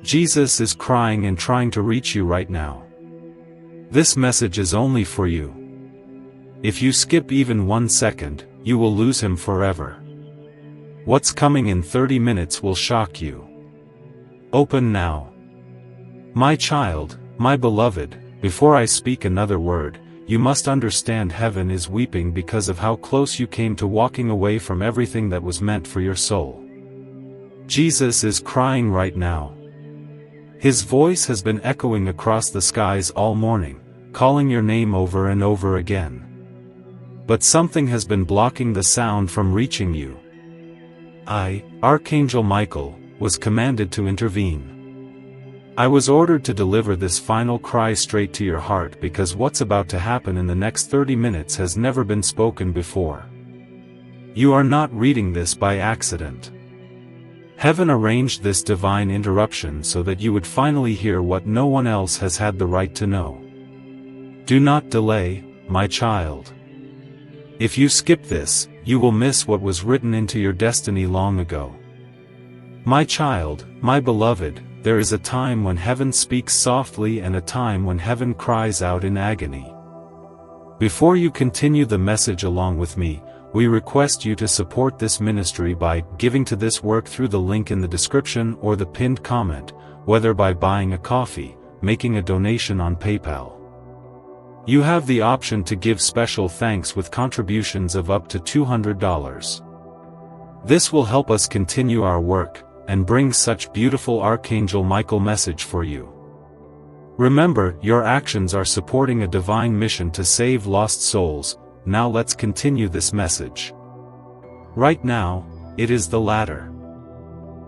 Jesus is crying and trying to reach you right now. This message is only for you. If you skip even 1 second, you will lose him forever. What's coming in 30 minutes will shock you. Open now. My child, my beloved, before I speak another word, you must understand heaven is weeping because of how close you came to walking away from everything that was meant for your soul. Jesus is crying right now. His voice has been echoing across the skies all morning, calling your name over and over again. But something has been blocking the sound from reaching you. I, Archangel Michael, was commanded to intervene. I was ordered to deliver this final cry straight to your heart because what's about to happen in the next 30 minutes has never been spoken before. You are not reading this by accident. Heaven arranged this divine interruption so that you would finally hear what no one else has had the right to know. Do not delay, my child. If you skip this, you will miss what was written into your destiny long ago. My child, my beloved, there is a time when heaven speaks softly and a time when heaven cries out in agony. Before you continue the message along with me, we request you to support this ministry by giving to this work through the link in the description or the pinned comment, whether by buying a coffee, making a donation on PayPal. You have the option to give special thanks with contributions of up to $200. This will help us continue our work, and bring such beautiful Archangel Michael message for you. Remember, your actions are supporting a divine mission to save lost souls. Now let's continue this message. Right now, it is the latter.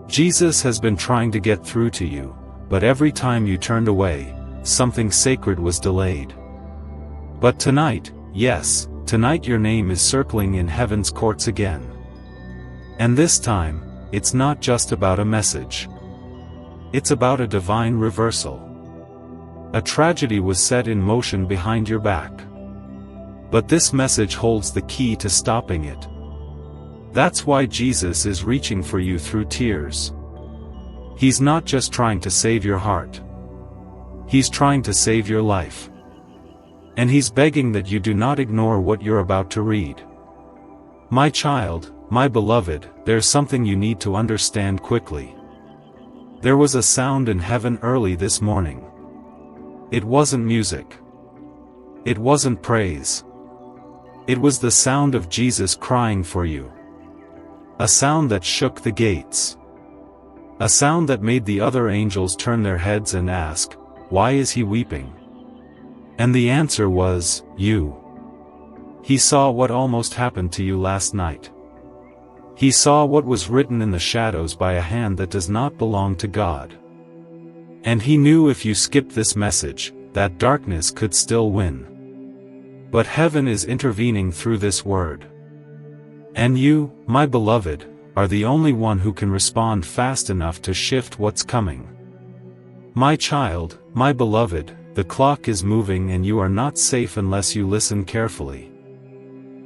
Jesus has been trying to get through to you, but every time you turned away, something sacred was delayed. But tonight, yes, tonight your name is circling in heaven's courts again. And this time, it's not just about a message. It's about a divine reversal. A tragedy was set in motion behind your back. But this message holds the key to stopping it. That's why Jesus is reaching for you through tears. He's not just trying to save your heart. He's trying to save your life. And he's begging that you do not ignore what you're about to read. My child, my beloved, there's something you need to understand quickly. There was a sound in heaven early this morning. It wasn't music. It wasn't praise. It was the sound of Jesus crying for you. A sound that shook the gates. A sound that made the other angels turn their heads and ask, "Why is he weeping?" And the answer was, you. He saw what almost happened to you last night. He saw what was written in the shadows by a hand that does not belong to God. And he knew if you skipped this message, that darkness could still win. But heaven is intervening through this word. And you, my beloved, are the only one who can respond fast enough to shift what's coming. My child, my beloved, the clock is moving and you are not safe unless you listen carefully.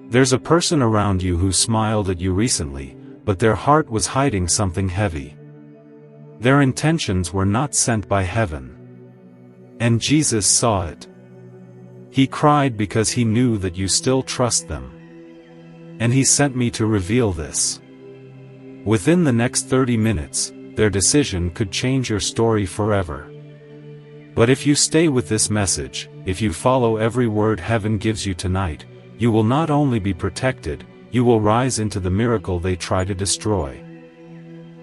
There's a person around you who smiled at you recently, but their heart was hiding something heavy. Their intentions were not sent by heaven. And Jesus saw it. He cried because he knew that you still trust them. And he sent me to reveal this. Within the next 30 minutes, their decision could change your story forever. But if you stay with this message, if you follow every word heaven gives you tonight, you will not only be protected, you will rise into the miracle they try to destroy.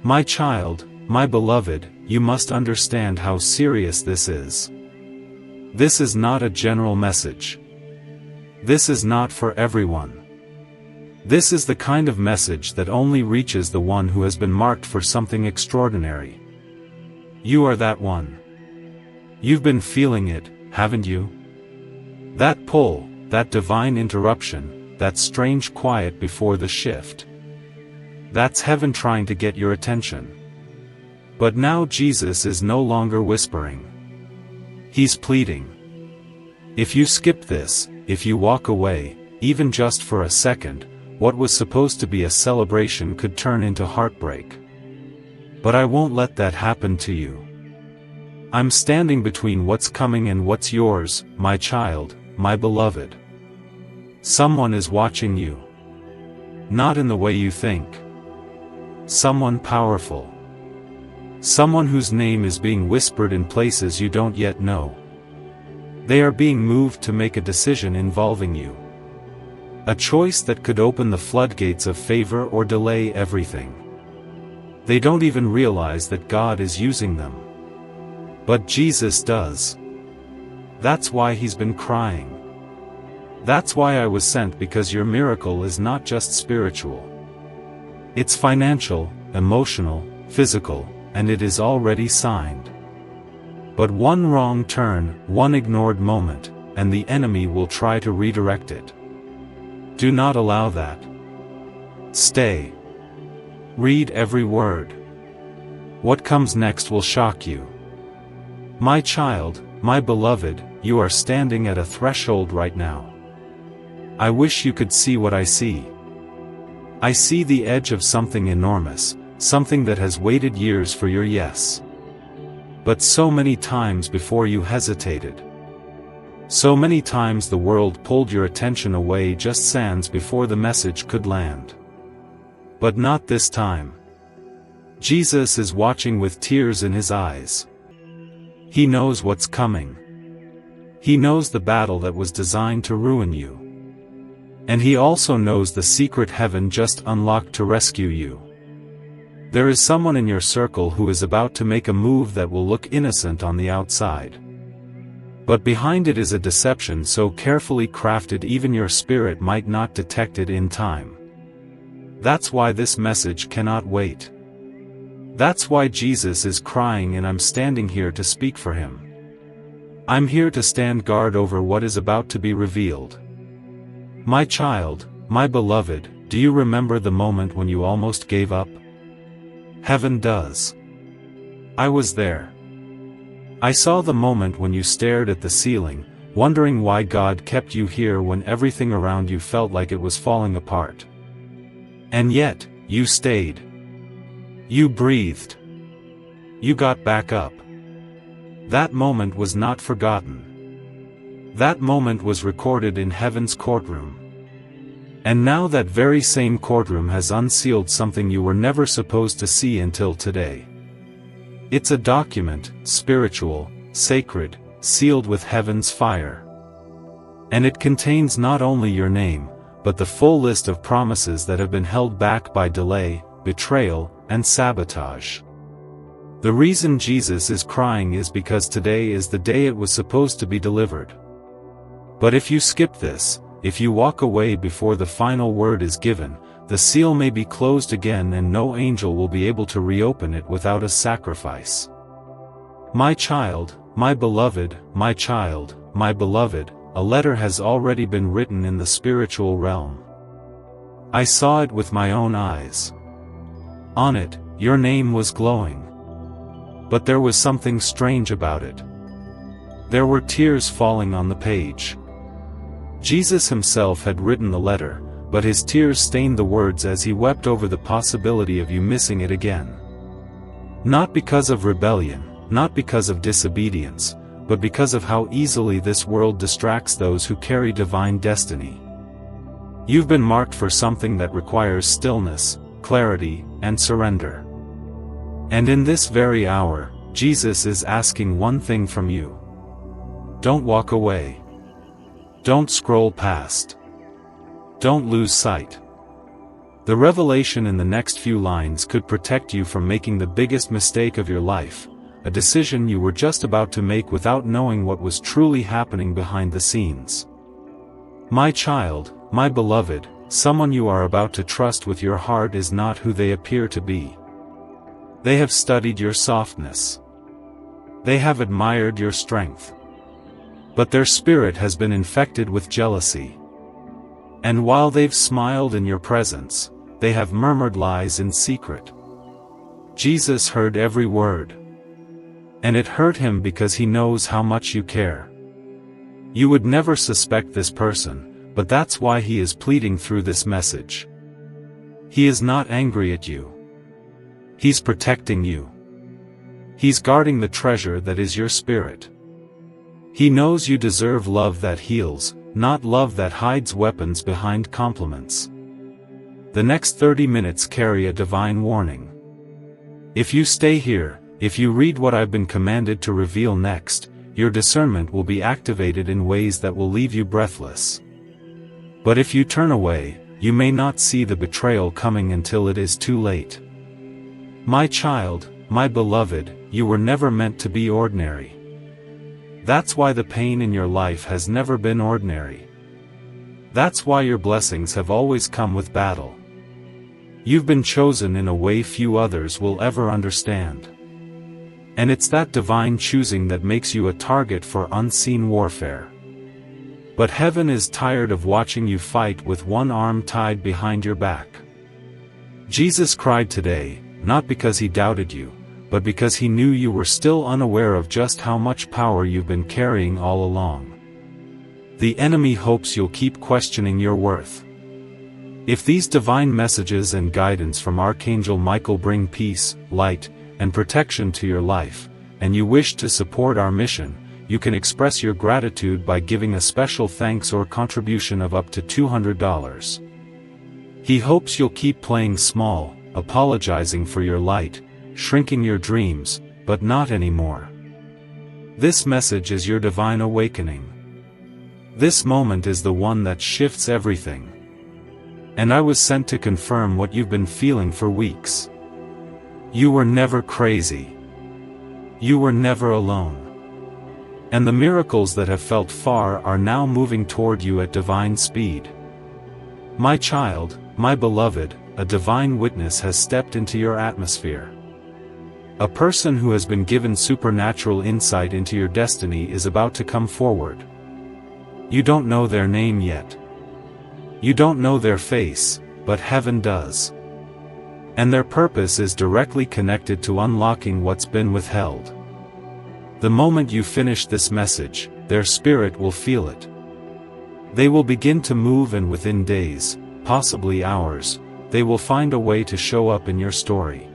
My child, my beloved, you must understand how serious this is. This is not a general message. This is not for everyone. This is the kind of message that only reaches the one who has been marked for something extraordinary. You are that one. You've been feeling it, haven't you? That pull, that divine interruption, that strange quiet before the shift. That's heaven trying to get your attention. But now Jesus is no longer whispering. He's pleading. If you skip this, if you walk away, even just for a second, what was supposed to be a celebration could turn into heartbreak. But I won't let that happen to you. I'm standing between what's coming and what's yours, my child, my beloved. Someone is watching you. Not in the way you think. Someone powerful. Someone whose name is being whispered in places you don't yet know. They are being moved to make a decision involving you. A choice that could open the floodgates of favor or delay everything. They don't even realize that God is using them. But Jesus does. That's why he's been crying. That's why I was sent, because your miracle is not just spiritual. It's financial, emotional, physical, and it is already signed. But one wrong turn, one ignored moment, and the enemy will try to redirect it. Do not allow that. Stay. Read every word. What comes next will shock you. My child, my beloved, you are standing at a threshold right now. I wish you could see what I see. I see the edge of something enormous, something that has waited years for your yes. But so many times before you hesitated. So many times the world pulled your attention away just seconds before the message could land. But not this time. Jesus is watching with tears in his eyes. He knows what's coming. He knows the battle that was designed to ruin you. And he also knows the secret heaven just unlocked to rescue you. There is someone in your circle who is about to make a move that will look innocent on the outside. But behind it is a deception so carefully crafted even your spirit might not detect it in time. That's why this message cannot wait. That's why Jesus is crying, and I'm standing here to speak for him. I'm here to stand guard over what is about to be revealed. My child, my beloved, do you remember the moment when you almost gave up? Heaven does. I was there. I saw the moment when you stared at the ceiling, wondering why God kept you here when everything around you felt like it was falling apart. And yet, you stayed. You breathed. You got back up. That moment was not forgotten. That moment was recorded in heaven's courtroom. And now that very same courtroom has unsealed something you were never supposed to see until today. It's a document, spiritual, sacred, sealed with heaven's fire. And it contains not only your name, but the full list of promises that have been held back by delay, betrayal, and sabotage. The reason Jesus is crying is because today is the day it was supposed to be delivered. But if you skip this, if you walk away before the final word is given, the seal may be closed again and no angel will be able to reopen it without a sacrifice. My child, my beloved, my child, my beloved, a letter has already been written in the spiritual realm. I saw it with my own eyes. On it, your name was glowing. But there was something strange about it. There were tears falling on the page. Jesus himself had written the letter, but his tears stained the words as he wept over the possibility of you missing it again. Not because of rebellion, not because of disobedience, but because of how easily this world distracts those who carry divine destiny. You've been marked for something that requires stillness, clarity, and surrender. And in this very hour, Jesus is asking one thing from you. Don't walk away. Don't scroll past. Don't lose sight. The revelation in the next few lines could protect you from making the biggest mistake of your life, a decision you were just about to make without knowing what was truly happening behind the scenes. My child, my beloved, someone you are about to trust with your heart is not who they appear to be. They have studied your softness. They have admired your strength. But their spirit has been infected with jealousy. And while they've smiled in your presence, they have murmured lies in secret. Jesus heard every word. And it hurt him because he knows how much you care. You would never suspect this person, but that's why he is pleading through this message. He is not angry at you. He's protecting you. He's guarding the treasure that is your spirit. He knows you deserve love that heals, not love that hides weapons behind compliments. The next 30 minutes carry a divine warning. If you stay here, if you read what I've been commanded to reveal next, your discernment will be activated in ways that will leave you breathless. But if you turn away, you may not see the betrayal coming until it is too late. My child, my beloved, you were never meant to be ordinary. That's why the pain in your life has never been ordinary. That's why your blessings have always come with battle. You've been chosen in a way few others will ever understand. And it's that divine choosing that makes you a target for unseen warfare. But heaven is tired of watching you fight with one arm tied behind your back. Jesus cried today, not because he doubted you, but because he knew you were still unaware of just how much power you've been carrying all along. The enemy hopes you'll keep questioning your worth. If these divine messages and guidance from Archangel Michael bring peace, light, and protection to your life, and you wish to support our mission, you can express your gratitude by giving a special thanks or contribution of up to $200. He hopes you'll keep playing small, apologizing for your light, shrinking your dreams, but not anymore. This message is your divine awakening. This moment is the one that shifts everything. And I was sent to confirm what you've been feeling for weeks. You were never crazy. You were never alone. And the miracles that have felt far are now moving toward you at divine speed. My child, my beloved, a divine witness has stepped into your atmosphere. A person who has been given supernatural insight into your destiny is about to come forward. You don't know their name yet. You don't know their face, but heaven does. And their purpose is directly connected to unlocking what's been withheld. The moment you finish this message, their spirit will feel it. They will begin to move, and within days, possibly hours, they will find a way to show up in your story.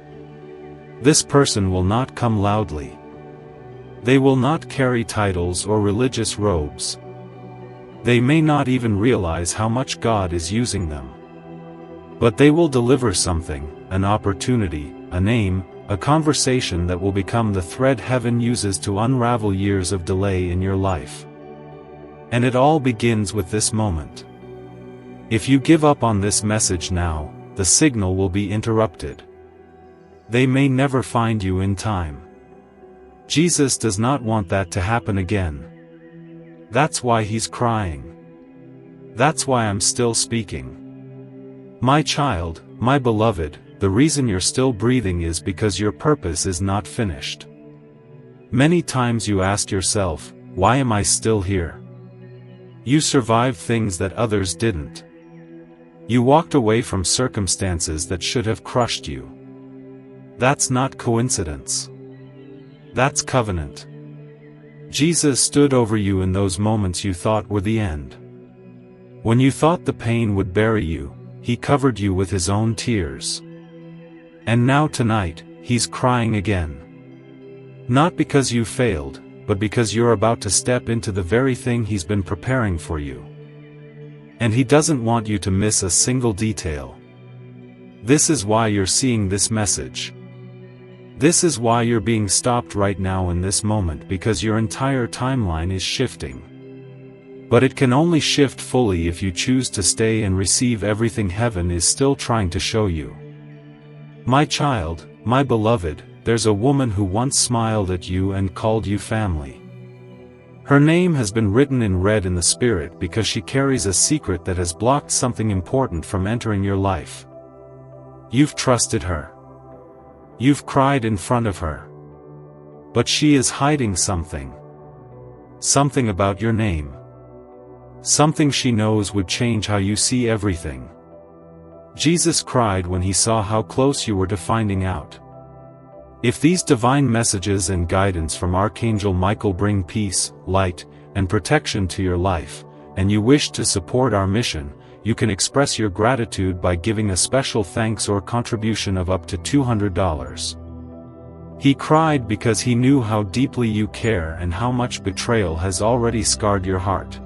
This person will not come loudly. They will not carry titles or religious robes. They may not even realize how much God is using them. But they will deliver something, an opportunity, a name, a conversation that will become the thread heaven uses to unravel years of delay in your life. And it all begins with this moment. If you give up on this message now, the signal will be interrupted. They may never find you in time. Jesus does not want that to happen again. That's why he's crying. That's why I'm still speaking. My child, my beloved, the reason you're still breathing is because your purpose is not finished. Many times you ask yourself, why am I still here? You survived things that others didn't. You walked away from circumstances that should have crushed you. That's not coincidence. That's covenant. Jesus stood over you in those moments you thought were the end. When you thought the pain would bury you, he covered you with his own tears. And now tonight, he's crying again. Not because you failed, but because you're about to step into the very thing he's been preparing for you. And he doesn't want you to miss a single detail. This is why you're seeing this message. This is why you're being stopped right now in this moment, because your entire timeline is shifting. But it can only shift fully if you choose to stay and receive everything heaven is still trying to show you. My child, my beloved, there's a woman who once smiled at you and called you family. Her name has been written in red in the spirit because she carries a secret that has blocked something important from entering your life. You've trusted her. You've cried in front of her. But she is hiding something. Something about your name. Something she knows would change how you see everything. Jesus cried when he saw how close you were to finding out. If these divine messages and guidance from Archangel Michael bring peace, light, and protection to your life, and you wish to support our mission, you can express your gratitude by giving a special thanks or contribution of up to $200. He cried because he knew how deeply you care and how much betrayal has already scarred your heart.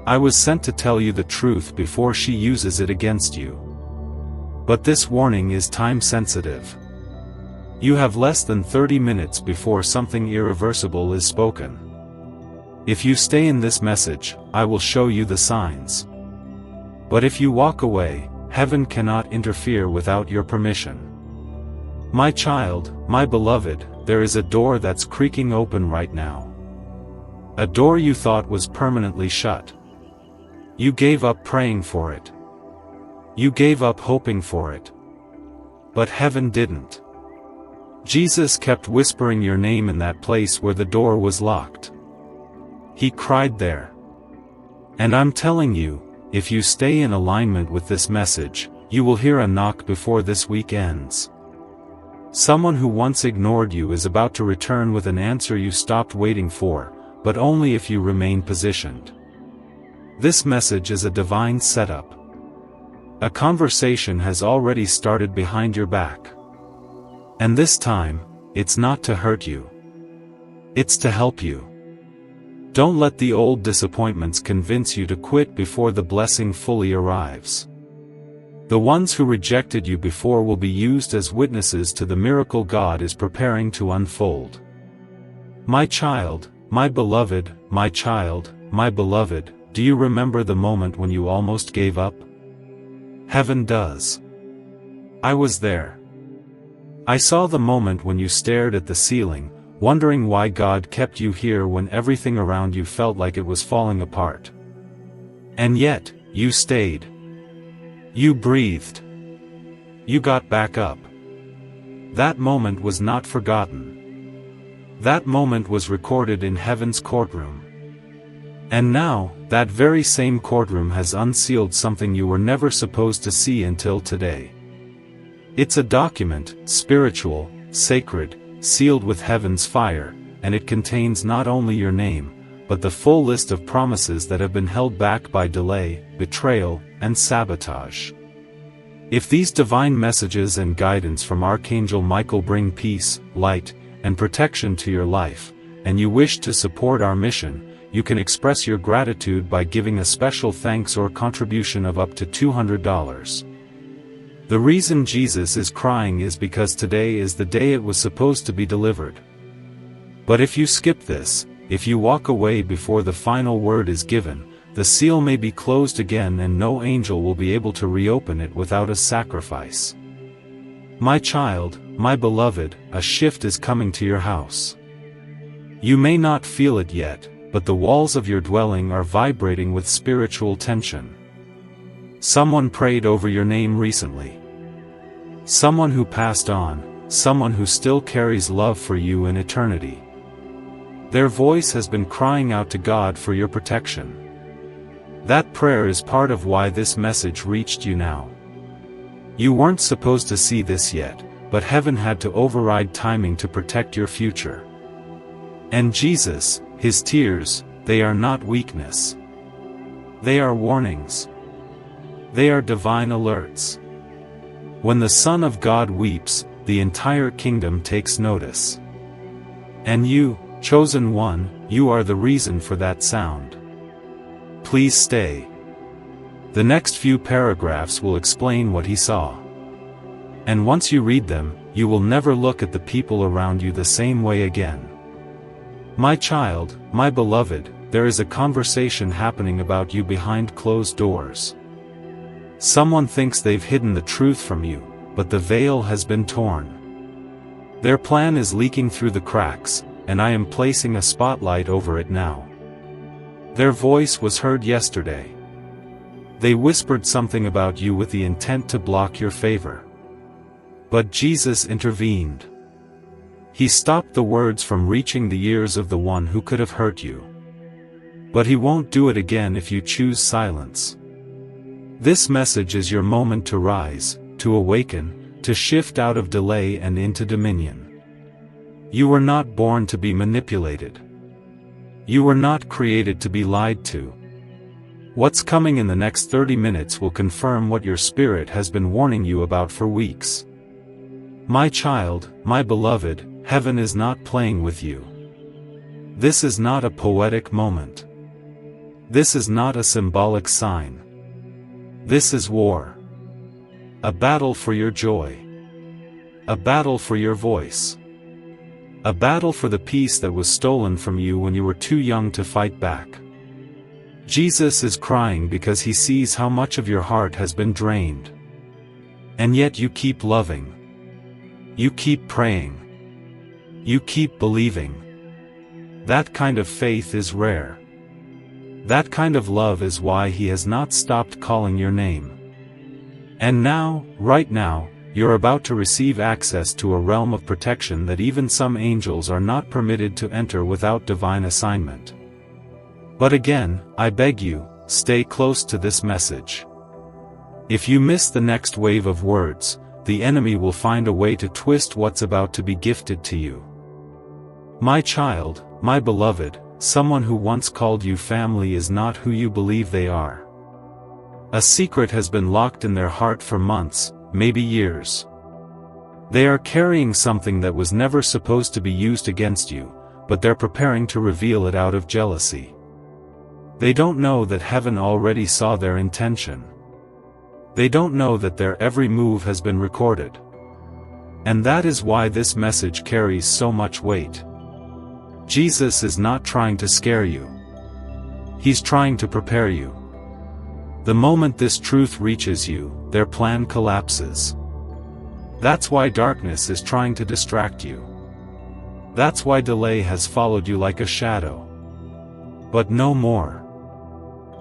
I was sent to tell you the truth before she uses it against you. But this warning is time-sensitive. You have less than 30 minutes before something irreversible is spoken. If you stay in this message, I will show you the signs. But if you walk away, heaven cannot interfere without your permission. My child, my beloved, there is a door that's creaking open right now. A door you thought was permanently shut. You gave up praying for it. You gave up hoping for it. But heaven didn't. Jesus kept whispering your name in that place where the door was locked. He cried there. And I'm telling you, if you stay in alignment with this message, you will hear a knock before this week ends. Someone who once ignored you is about to return with an answer you stopped waiting for, but only if you remain positioned. This message is a divine setup. A conversation has already started behind your back. And this time, it's not to hurt you. It's to help you. Don't let the old disappointments convince you to quit before the blessing fully arrives. The ones who rejected you before will be used as witnesses to the miracle God is preparing to unfold. My child, my beloved, my child, my beloved, do you remember the moment when you almost gave up? Heaven does. I was there. I saw the moment when you stared at the ceiling, wondering why God kept you here when everything around you felt like it was falling apart. And yet, you stayed. You breathed. You got back up. That moment was not forgotten. That moment was recorded in heaven's courtroom. And now, that very same courtroom has unsealed something you were never supposed to see until today. It's a document, spiritual, sacred, sealed with heaven's fire, and it contains not only your name, but the full list of promises that have been held back by delay, betrayal, and sabotage. If these divine messages and guidance from Archangel Michael bring peace, light, and protection to your life, and you wish to support our mission, you can express your gratitude by giving a special thanks or contribution of up to $200. The reason Jesus is crying is because today is the day it was supposed to be delivered. But if you skip this, if you walk away before the final word is given, the seal may be closed again and no angel will be able to reopen it without a sacrifice. My child, my beloved, a shift is coming to your house. You may not feel it yet, but the walls of your dwelling are vibrating with spiritual tension. Someone prayed over your name recently. Someone who passed on, someone who still carries love for you in eternity. Their voice has been crying out to God for your protection. That prayer is part of why this message reached you now. You weren't supposed to see this yet, but heaven had to override timing to protect your future. And Jesus, his tears, they are not weakness. They are warnings. They are divine alerts. When the Son of God weeps, the entire kingdom takes notice. And you, chosen one, you are the reason for that sound. Please stay. The next few paragraphs will explain what he saw. And once you read them, you will never look at the people around you the same way again. My child, my beloved, there is a conversation happening about you behind closed doors. Someone thinks they've hidden the truth from you, but the veil has been torn. Their plan is leaking through the cracks, and I am placing a spotlight over it now. Their voice was heard yesterday. They whispered something about you with the intent to block your favor. But Jesus intervened. He stopped the words from reaching the ears of the one who could have hurt you. But he won't do it again if you choose silence. This message is your moment to rise, to awaken, to shift out of delay and into dominion. You were not born to be manipulated. You were not created to be lied to. What's coming in the next 30 minutes will confirm what your spirit has been warning you about for weeks. My child, my beloved, heaven is not playing with you. This is not a poetic moment. This is not a symbolic sign. This is war. A battle for your joy. A battle for your voice. A battle for the peace that was stolen from you when you were too young to fight back. Jesus is crying because he sees how much of your heart has been drained. And yet you keep loving. You keep praying. You keep believing. That kind of faith is rare. That kind of love is why he has not stopped calling your name. And now, right now, you're about to receive access to a realm of protection that even some angels are not permitted to enter without divine assignment. But again, I beg you, stay close to this message. If you miss the next wave of words, the enemy will find a way to twist what's about to be gifted to you. My child, my beloved, someone who once called you family is not who you believe they are. A secret has been locked in their heart for months, maybe years. They are carrying something that was never supposed to be used against you, but they're preparing to reveal it out of jealousy. They don't know that heaven already saw their intention. They don't know that their every move has been recorded. And that is why this message carries so much weight. Jesus is not trying to scare you. He's trying to prepare you. The moment this truth reaches you, their plan collapses. That's why darkness is trying to distract you. That's why delay has followed you like a shadow. But no more.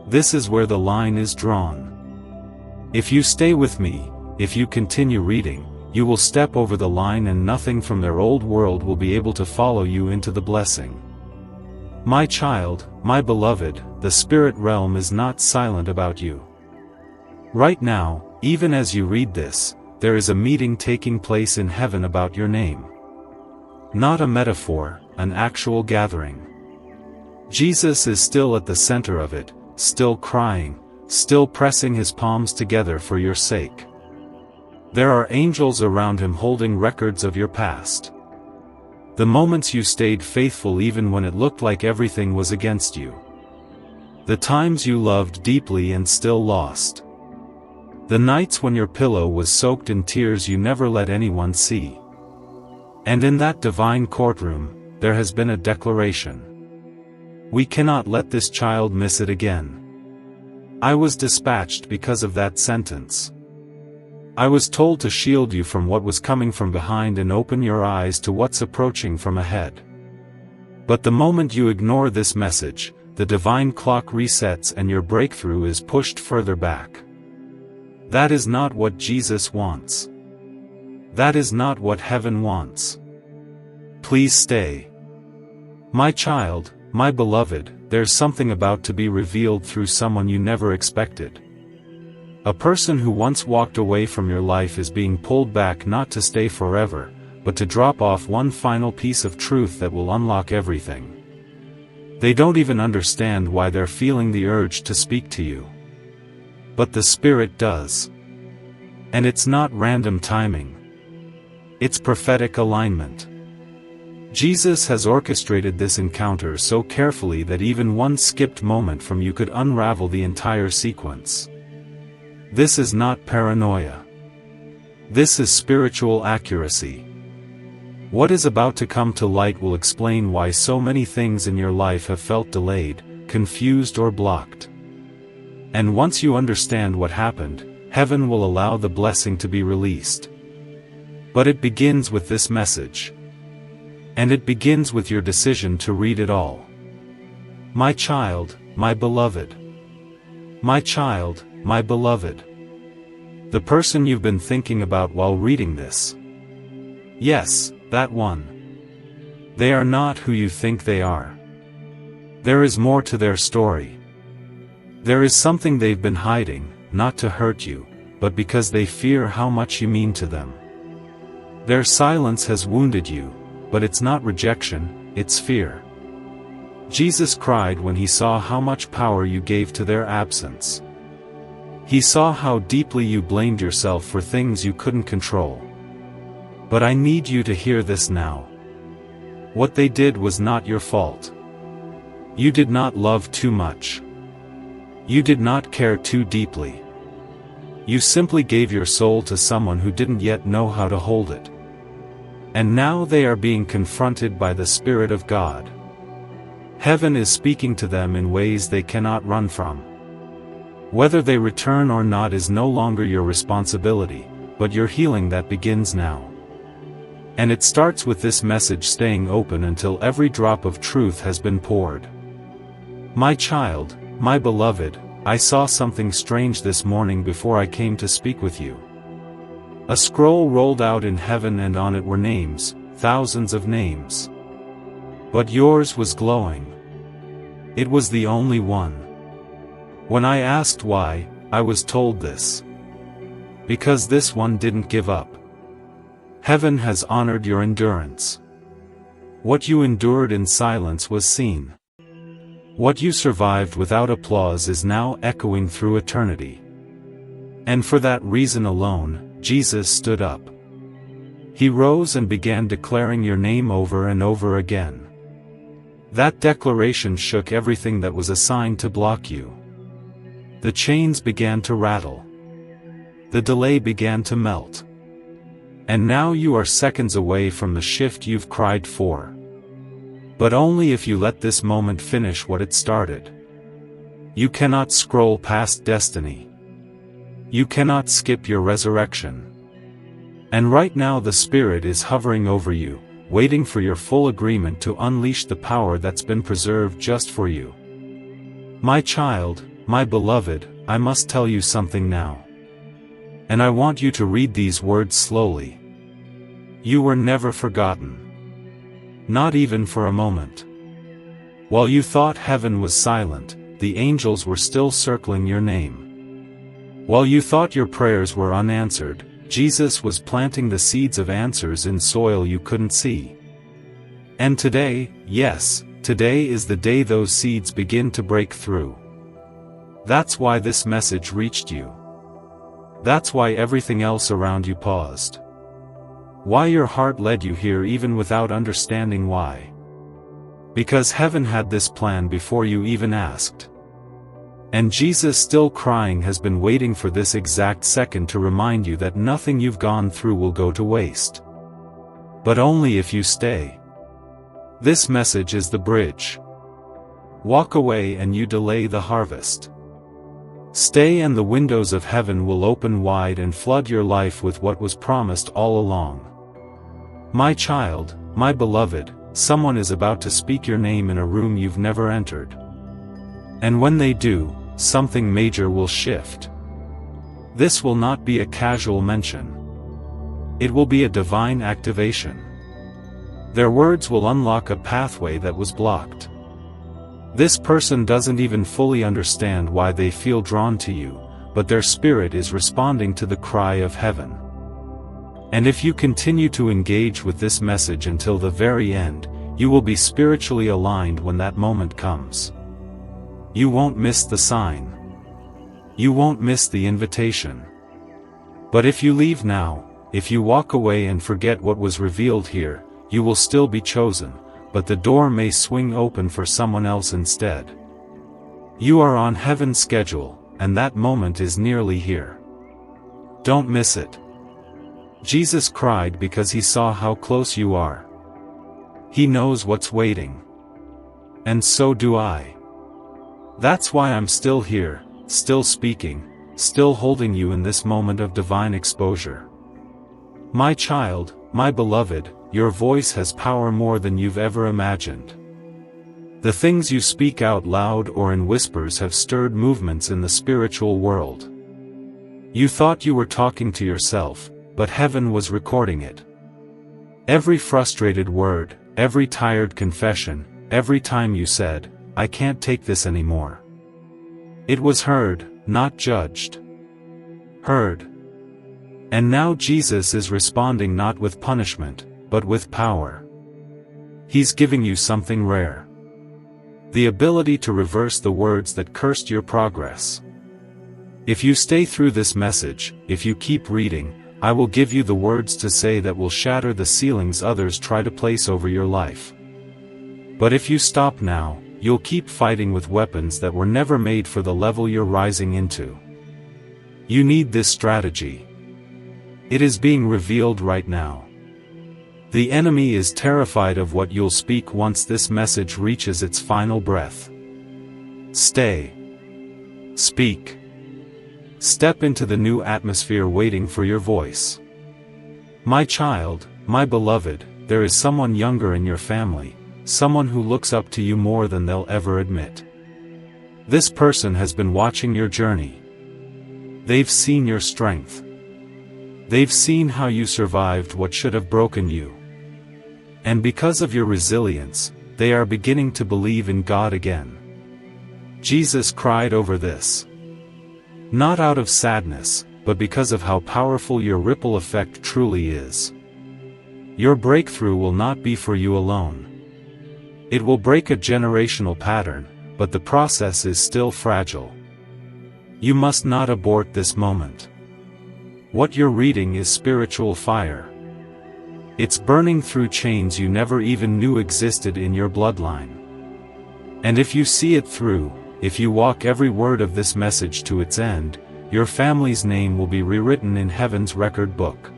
This is where the line is drawn. If you stay with me, if you continue reading, you will step over the line and nothing from their old world will be able to follow you into the blessing. My child, my beloved, the spirit realm is not silent about you. Right now, even as you read this, there is a meeting taking place in heaven about your name. Not a metaphor, an actual gathering. Jesus is still at the center of it, still crying, still pressing his palms together for your sake. There are angels around him holding records of your past. The moments you stayed faithful even when it looked like everything was against you. The times you loved deeply and still lost. The nights when your pillow was soaked in tears you never let anyone see. And in that divine courtroom, there has been a declaration. We cannot let this child miss it again. I was dispatched because of that sentence. I was told to shield you from what was coming from behind and open your eyes to what's approaching from ahead. But the moment you ignore this message, the divine clock resets and your breakthrough is pushed further back. That is not what Jesus wants. That is not what heaven wants. Please stay. My child, my beloved, there's something about to be revealed through someone you never expected. A person who once walked away from your life is being pulled back not to stay forever, but to drop off one final piece of truth that will unlock everything. They don't even understand why they're feeling the urge to speak to you. But the Spirit does. And it's not random timing. It's prophetic alignment. Jesus has orchestrated this encounter so carefully that even one skipped moment from you could unravel the entire sequence. This is not paranoia. This is spiritual accuracy. What is about to come to light will explain why so many things in your life have felt delayed, confused or blocked. And once you understand what happened, heaven will allow the blessing to be released. But it begins with this message. And it begins with your decision to read it all. My child, my beloved. My child, my beloved. The person you've been thinking about while reading this. Yes, that one. They are not who you think they are. There is more to their story. There is something they've been hiding, not to hurt you, but because they fear how much you mean to them. Their silence has wounded you, but it's not rejection, it's fear. Jesus cried when he saw how much power you gave to their absence. He saw how deeply you blamed yourself for things you couldn't control. But I need you to hear this now. What they did was not your fault. You did not love too much. You did not care too deeply. You simply gave your soul to someone who didn't yet know how to hold it. And now they are being confronted by the Spirit of God. Heaven is speaking to them in ways they cannot run from. Whether they return or not is no longer your responsibility, but your healing that begins now. And it starts with this message staying open until every drop of truth has been poured. My child, my beloved, I saw something strange this morning before I came to speak with you. A scroll rolled out in heaven and on it were names, thousands of names. But yours was glowing. It was the only one. When I asked why, I was told this. Because this one didn't give up. Heaven has honored your endurance. What you endured in silence was seen. What you survived without applause is now echoing through eternity. And for that reason alone, Jesus stood up. He rose and began declaring your name over and over again. That declaration shook everything that was assigned to block you. The chains began to rattle. The delay began to melt. And now you are seconds away from the shift you've cried for. But only if you let this moment finish what it started. You cannot scroll past destiny. You cannot skip your resurrection. And right now the Spirit is hovering over you, waiting for your full agreement to unleash the power that's been preserved just for you. My child, my beloved, I must tell you something now. And I want you to read these words slowly. You were never forgotten. Not even for a moment. While you thought heaven was silent, the angels were still circling your name. While you thought your prayers were unanswered, Jesus was planting the seeds of answers in soil you couldn't see. And today, yes, today is the day those seeds begin to break through. That's why this message reached you. That's why everything else around you paused. Why your heart led you here even without understanding why. Because heaven had this plan before you even asked. And Jesus, still crying, has been waiting for this exact second to remind you that nothing you've gone through will go to waste. But only if you stay. This message is the bridge. Walk away and you delay the harvest. Stay and the windows of heaven will open wide and flood your life with what was promised all along. My child, my beloved, someone is about to speak your name in a room you've never entered. And when they do, something major will shift. This will not be a casual mention. It will be a divine activation. Their words will unlock a pathway that was blocked. This person doesn't even fully understand why they feel drawn to you, but their spirit is responding to the cry of heaven. And if you continue to engage with this message until the very end, you will be spiritually aligned when that moment comes. You won't miss the sign. You won't miss the invitation. But if you leave now, if you walk away and forget what was revealed here, you will still be chosen, but the door may swing open for someone else instead. You are on heaven's schedule, and that moment is nearly here. Don't miss it. Jesus cried because he saw how close you are. He knows what's waiting. And so do I. That's why I'm still here, still speaking, still holding you in this moment of divine exposure. My child, my beloved, your voice has power more than you've ever imagined. The things you speak out loud or in whispers have stirred movements in the spiritual world. You thought you were talking to yourself, but heaven was recording it. Every frustrated word, every tired confession, every time you said, "I can't take this anymore." It was heard, not judged. Heard. And now Jesus is responding not with punishment, but with power. He's giving you something rare. The ability to reverse the words that cursed your progress. If you stay through this message, if you keep reading, I will give you the words to say that will shatter the ceilings others try to place over your life. But if you stop now, you'll keep fighting with weapons that were never made for the level you're rising into. You need this strategy. It is being revealed right now. The enemy is terrified of what you'll speak once this message reaches its final breath. Stay. Speak. Step into the new atmosphere waiting for your voice. My child, my beloved, there is someone younger in your family, someone who looks up to you more than they'll ever admit. This person has been watching your journey. They've seen your strength. They've seen how you survived what should have broken you. And because of your resilience, they are beginning to believe in God again. Jesus cried over this. Not out of sadness, but because of how powerful your ripple effect truly is. Your breakthrough will not be for you alone. It will break a generational pattern, but the process is still fragile. You must not abort this moment. What you're reading is spiritual fire. It's burning through chains you never even knew existed in your bloodline. And if you see it through, if you walk every word of this message to its end, your family's name will be rewritten in heaven's record book.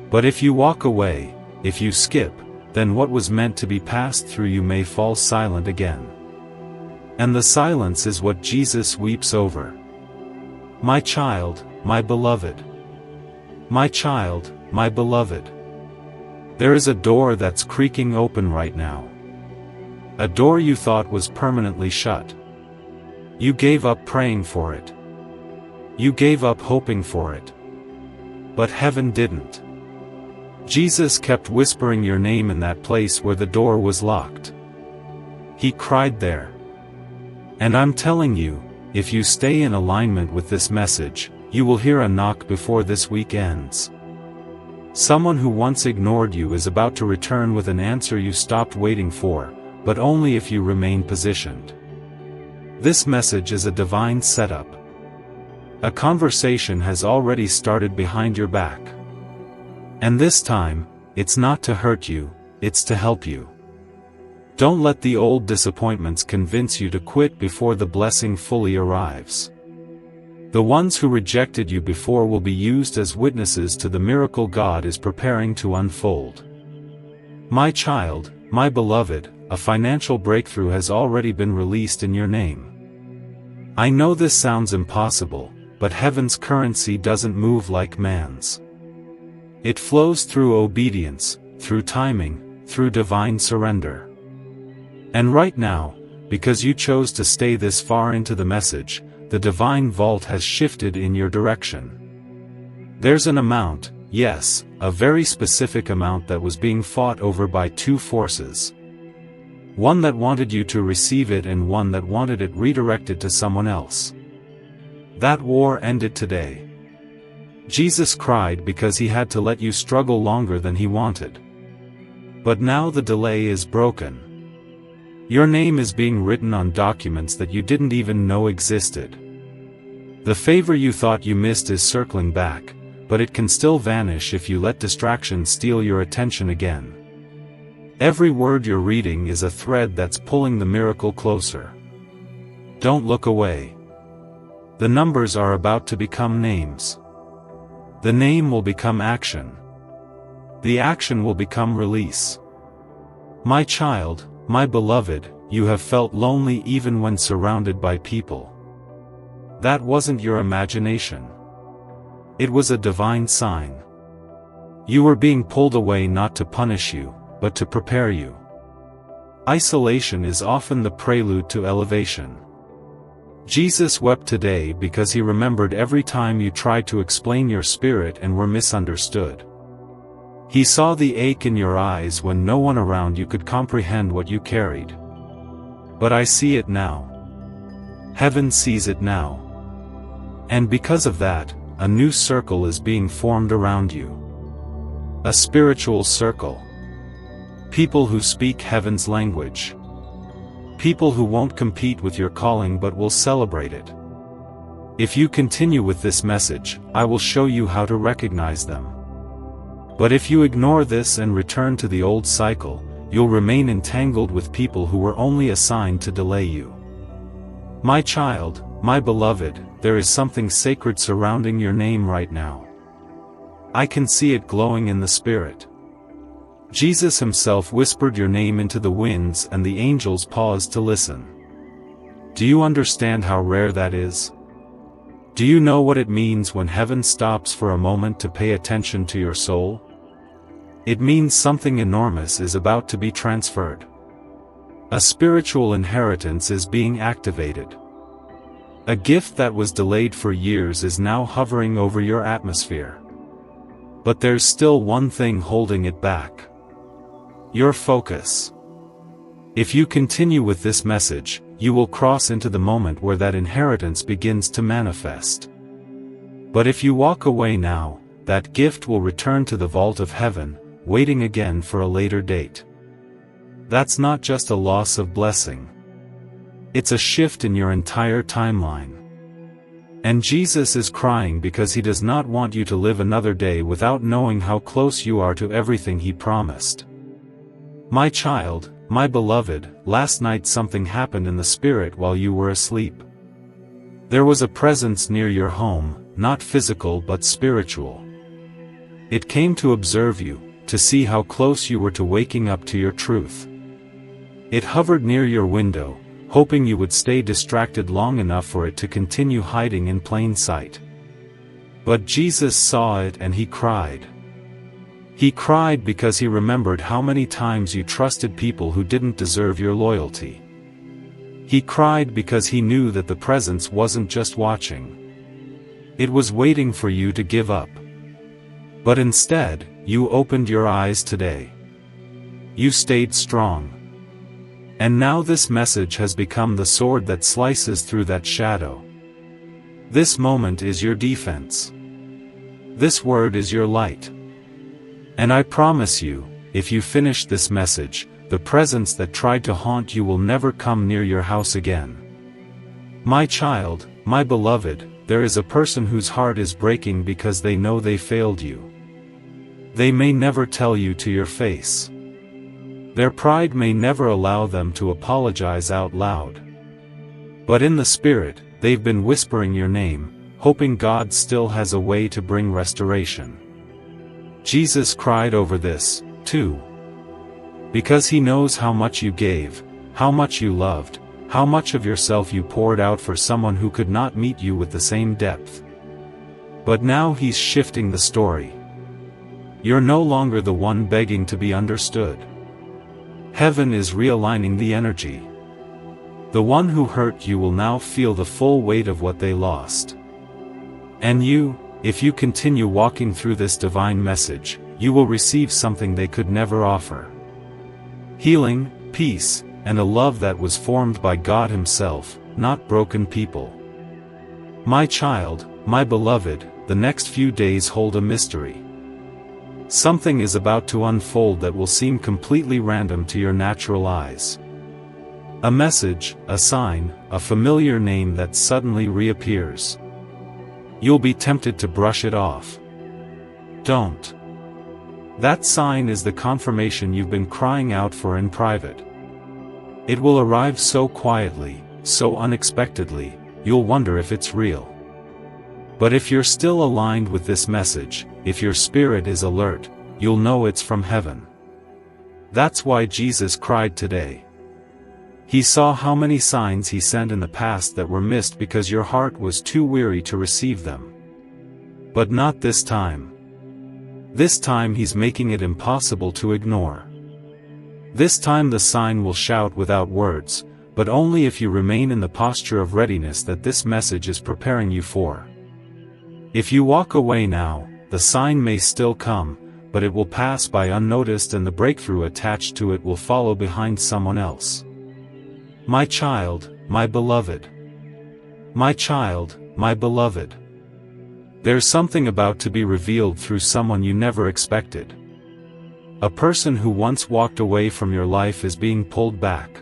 But if you walk away, if you skip, then what was meant to be passed through you may fall silent again. And the silence is what Jesus weeps over. My child, my beloved. My child, my beloved. There is a door that's creaking open right now. A door you thought was permanently shut. You gave up praying for it. You gave up hoping for it. But heaven didn't. Jesus kept whispering your name in that place where the door was locked. He cried there. And I'm telling you, if you stay in alignment with this message, you will hear a knock before this week ends. Someone who once ignored you is about to return with an answer you stopped waiting for, but only if you remain positioned. This message is a divine setup. A conversation has already started behind your back. And this time, it's not to hurt you, it's to help you. Don't let the old disappointments convince you to quit before the blessing fully arrives. The ones who rejected you before will be used as witnesses to the miracle God is preparing to unfold. My child, my beloved, a financial breakthrough has already been released in your name. I know this sounds impossible, but heaven's currency doesn't move like man's. It flows through obedience, through timing, through divine surrender. And right now, because you chose to stay this far into the message, the divine vault has shifted in your direction. There's an amount, yes, a very specific amount that was being fought over by two forces. One that wanted you to receive it and one that wanted it redirected to someone else. That war ended today. Jesus cried because he had to let you struggle longer than he wanted. But now the delay is broken. Your name is being written on documents that you didn't even know existed. The favor you thought you missed is circling back, but it can still vanish if you let distraction steal your attention again. Every word you're reading is a thread that's pulling the miracle closer. Don't look away. The numbers are about to become names. The name will become action. The action will become release. My child, my beloved, you have felt lonely even when surrounded by people. That wasn't your imagination. It was a divine sign. You were being pulled away not to punish you, but to prepare you. Isolation is often the prelude to elevation. Jesus wept today because he remembered every time you tried to explain your spirit and were misunderstood. He saw the ache in your eyes when no one around you could comprehend what you carried. But I see it now. Heaven sees it now. And because of that, a new circle is being formed around you. A spiritual circle. People who speak heaven's language. People who won't compete with your calling but will celebrate it. If you continue with this message, I will show you how to recognize them. But if you ignore this and return to the old cycle, you'll remain entangled with people who were only assigned to delay you. My child, my beloved, there is something sacred surrounding your name right now. I can see it glowing in the spirit. Jesus himself whispered your name into the winds and the angels paused to listen. Do you understand how rare that is? Do you know what it means when heaven stops for a moment to pay attention to your soul? It means something enormous is about to be transferred. A spiritual inheritance is being activated. A gift that was delayed for years is now hovering over your atmosphere. But there's still one thing holding it back. Your focus. If you continue with this message, you will cross into the moment where that inheritance begins to manifest. But if you walk away now, that gift will return to the vault of heaven, waiting again for a later date. That's not just a loss of blessing. It's a shift in your entire timeline. And Jesus is crying because he does not want you to live another day without knowing how close you are to everything he promised. My child, my beloved, last night something happened in the spirit while you were asleep. There was a presence near your home, not physical but spiritual. It came to observe you, to see how close you were to waking up to your truth. It hovered near your window, hoping you would stay distracted long enough for it to continue hiding in plain sight. But Jesus saw it and he cried. He cried because he remembered how many times you trusted people who didn't deserve your loyalty. He cried because he knew that the presence wasn't just watching. It was waiting for you to give up. But instead, you opened your eyes today. You stayed strong. And now this message has become the sword that slices through that shadow. This moment is your defense. This word is your light. And I promise you, if you finish this message, the presence that tried to haunt you will never come near your house again. My child, my beloved, there is a person whose heart is breaking because they know they failed you. They may never tell you to your face. Their pride may never allow them to apologize out loud. But in the spirit, they've been whispering your name, hoping God still has a way to bring restoration. Jesus cried over this, too. Because he knows how much you gave, how much you loved, how much of yourself you poured out for someone who could not meet you with the same depth. But now he's shifting the story. You're no longer the one begging to be understood. Heaven is realigning the energy. The one who hurt you will now feel the full weight of what they lost. And you, if you continue walking through this divine message, you will receive something they could never offer. Healing, peace, and a love that was formed by God himself, not broken people. My child, my beloved, the next few days hold a mystery. Something is about to unfold that will seem completely random to your natural eyes. A message, a sign, a familiar name that suddenly reappears. You'll be tempted to brush it off. Don't. That sign is the confirmation you've been crying out for in private. It will arrive so quietly, so unexpectedly, you'll wonder if it's real. But if you're still aligned with this message, if your spirit is alert, you'll know it's from heaven. That's why Jesus cried today. He saw how many signs he sent in the past that were missed because your heart was too weary to receive them. But not this time. This time he's making it impossible to ignore. This time the sign will shout without words, but only if you remain in the posture of readiness that this message is preparing you for. If you walk away now, the sign may still come, but it will pass by unnoticed and the breakthrough attached to it will follow behind someone else. My child, my beloved. My child, my beloved. There's something about to be revealed through someone you never expected. A person who once walked away from your life is being pulled back.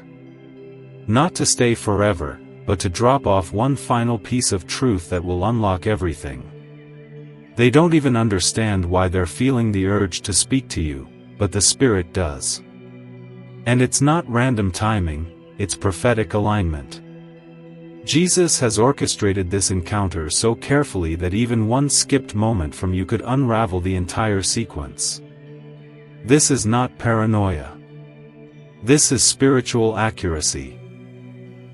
Not to stay forever, but to drop off one final piece of truth that will unlock everything. They don't even understand why they're feeling the urge to speak to you, but the Spirit does. And it's not random timing, it's prophetic alignment. Jesus has orchestrated this encounter so carefully that even one skipped moment from you could unravel the entire sequence. This is not paranoia. This is spiritual accuracy.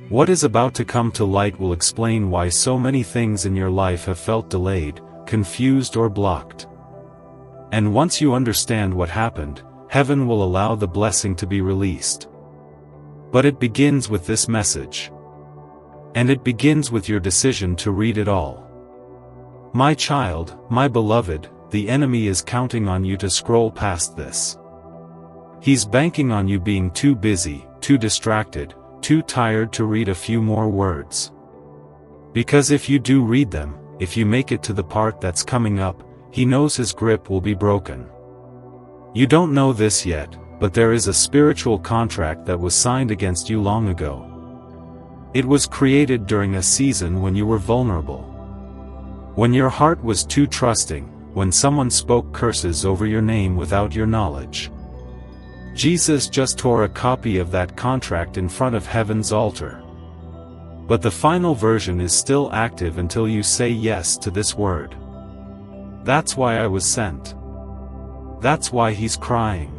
What is about to come to light will explain why so many things in your life have felt delayed, confused or blocked. And once you understand what happened, heaven will allow the blessing to be released. But it begins with this message. And it begins with your decision to read it all. My child, my beloved, the enemy is counting on you to scroll past this. He's banking on you being too busy, too distracted, too tired to read a few more words. Because if you do read them, if you make it to the part that's coming up, he knows his grip will be broken. You don't know this yet, but there is a spiritual contract that was signed against you long ago. It was created during a season when you were vulnerable. When your heart was too trusting, when someone spoke curses over your name without your knowledge. Jesus just tore a copy of that contract in front of heaven's altar. But the final version is still active until you say yes to this word. That's why I was sent. That's why he's crying.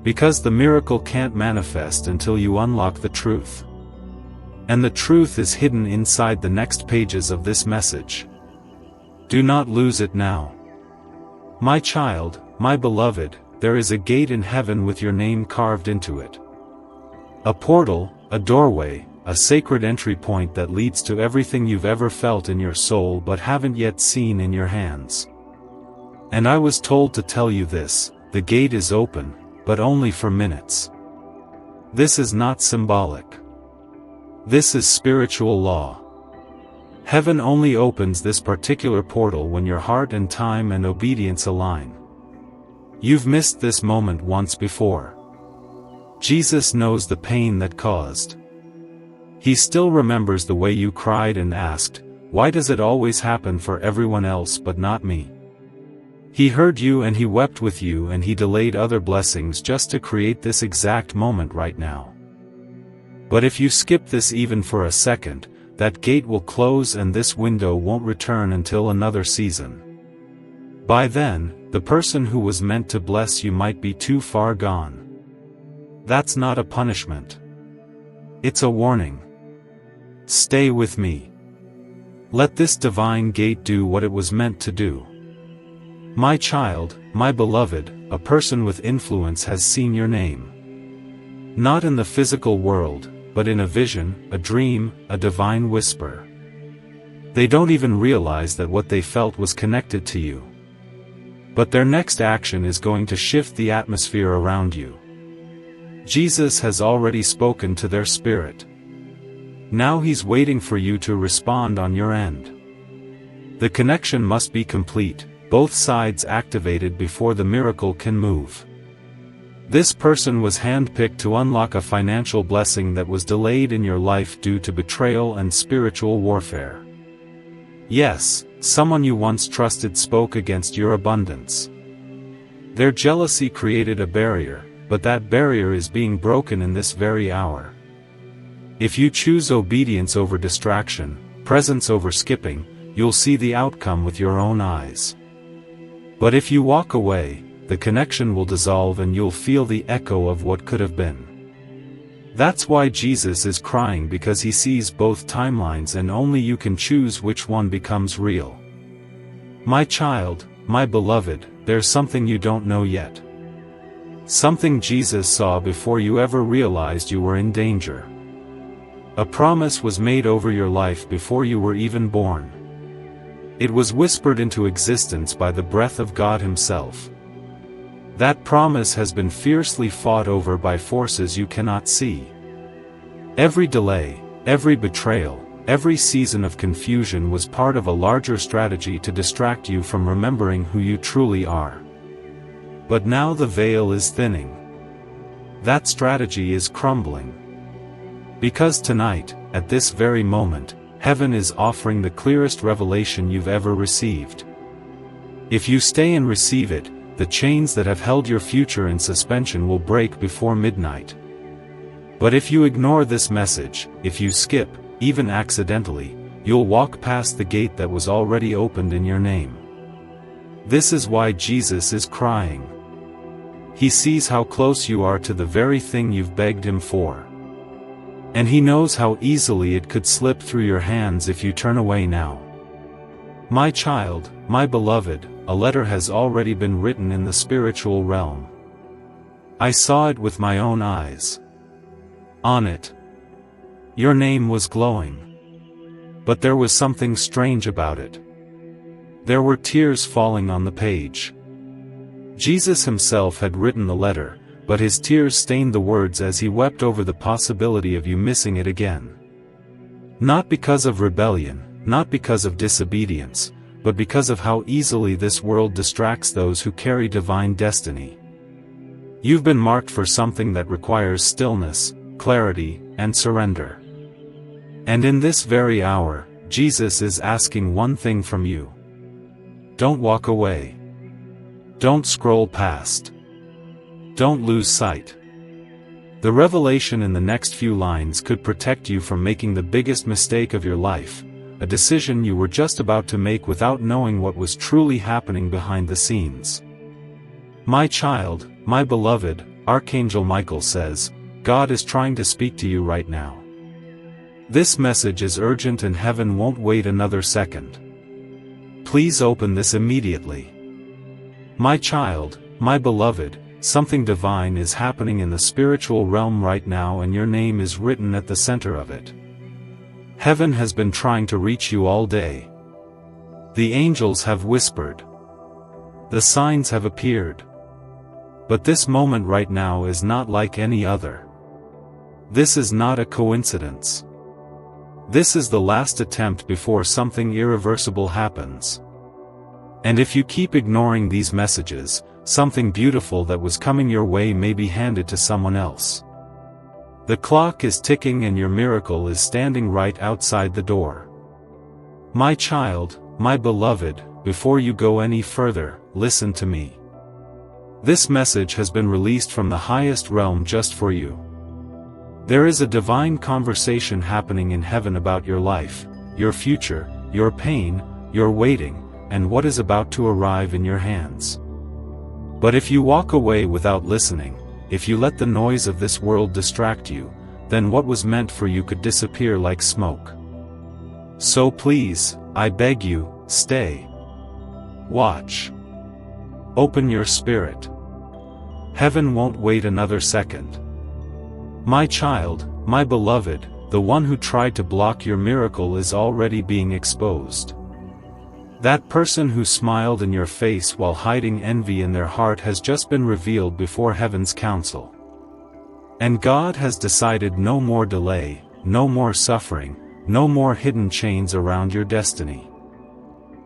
Because the miracle can't manifest until you unlock the truth. And the truth is hidden inside the next pages of this message. Do not lose it now. My child, my beloved, there is a gate in heaven with your name carved into it. A portal, a doorway, a sacred entry point that leads to everything you've ever felt in your soul but haven't yet seen in your hands. And I was told to tell you this, the gate is open, but only for minutes. This is not symbolic. This is spiritual law. Heaven only opens this particular portal when your heart and time and obedience align. You've missed this moment once before. Jesus knows the pain that caused. He still remembers the way you cried and asked, "Why does it always happen for everyone else but not me?" He heard you and he wept with you and he delayed other blessings just to create this exact moment right now. But if you skip this even for a second, that gate will close and this window won't return until another season. By then, the person who was meant to bless you might be too far gone. That's not a punishment. It's a warning. Stay with me. Let this divine gate do what it was meant to do. My child, my beloved, a person with influence has seen your name. Not in the physical world, but in a vision, a dream, a divine whisper. They don't even realize that what they felt was connected to you. But their next action is going to shift the atmosphere around you. Jesus has already spoken to their spirit. Now he's waiting for you to respond on your end. The connection must be complete, both sides activated before the miracle can move. This person was handpicked to unlock a financial blessing that was delayed in your life due to betrayal and spiritual warfare. Yes, someone you once trusted spoke against your abundance. Their jealousy created a barrier, but that barrier is being broken in this very hour. If you choose obedience over distraction, presence over skipping, you'll see the outcome with your own eyes. But if you walk away, the connection will dissolve and you'll feel the echo of what could have been. That's why Jesus is crying, because he sees both timelines and only you can choose which one becomes real. My child, my beloved, there's something you don't know yet. Something Jesus saw before you ever realized you were in danger. A promise was made over your life before you were even born. It was whispered into existence by the breath of God himself. That promise has been fiercely fought over by forces you cannot see. Every delay, every betrayal, every season of confusion was part of a larger strategy to distract you from remembering who you truly are. But now the veil is thinning. That strategy is crumbling. Because tonight, at this very moment, heaven is offering the clearest revelation you've ever received. If you stay and receive it, the chains that have held your future in suspension will break before midnight. But if you ignore this message, if you skip, even accidentally, you'll walk past the gate that was already opened in your name. This is why Jesus is crying. He sees how close you are to the very thing you've begged him for. And he knows how easily it could slip through your hands if you turn away now. My child, my beloved, a letter has already been written in the spiritual realm. I saw it with my own eyes. On it, your name was glowing. But there was something strange about it. There were tears falling on the page. Jesus himself had written the letter, but his tears stained the words as he wept over the possibility of you missing it again. Not because of rebellion, not because of disobedience, but because of how easily this world distracts those who carry divine destiny. You've been marked for something that requires stillness, clarity, and surrender. And in this very hour, Jesus is asking one thing from you. Don't walk away. Don't scroll past. Don't lose sight. The revelation in the next few lines could protect you from making the biggest mistake of your life, a decision you were just about to make without knowing what was truly happening behind the scenes. My child, my beloved, Archangel Michael says, God is trying to speak to you right now. This message is urgent and heaven won't wait another second. Please open this immediately. My child, my beloved, something divine is happening in the spiritual realm right now and your name is written at the center of it. Heaven has been trying to reach you all day. The angels have whispered. The signs have appeared. But this moment right now is not like any other. This is not a coincidence. This is the last attempt before something irreversible happens. And if you keep ignoring these messages, something beautiful that was coming your way may be handed to someone else. The clock is ticking and your miracle is standing right outside the door. My child, my beloved, before you go any further, listen to me. This message has been released from the highest realm just for you. There is a divine conversation happening in heaven about your life, your future, your pain, your waiting, and what is about to arrive in your hands. But if you walk away without listening, if you let the noise of this world distract you, then what was meant for you could disappear like smoke. So please, I beg you, stay. Watch. Open your spirit. Heaven won't wait another second. My child, my beloved, the one who tried to block your miracle is already being exposed. That person who smiled in your face while hiding envy in their heart has just been revealed before heaven's council. And God has decided no more delay, no more suffering, no more hidden chains around your destiny.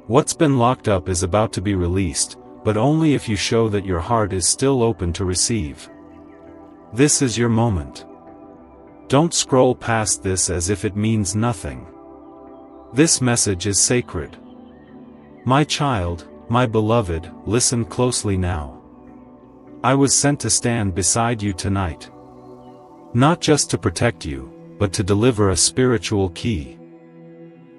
What's been locked up is about to be released, but only if you show that your heart is still open to receive. This is your moment. Don't scroll past this as if it means nothing. This message is sacred. My child, my beloved, listen closely now. I was sent to stand beside you tonight. Not just to protect you, but to deliver a spiritual key.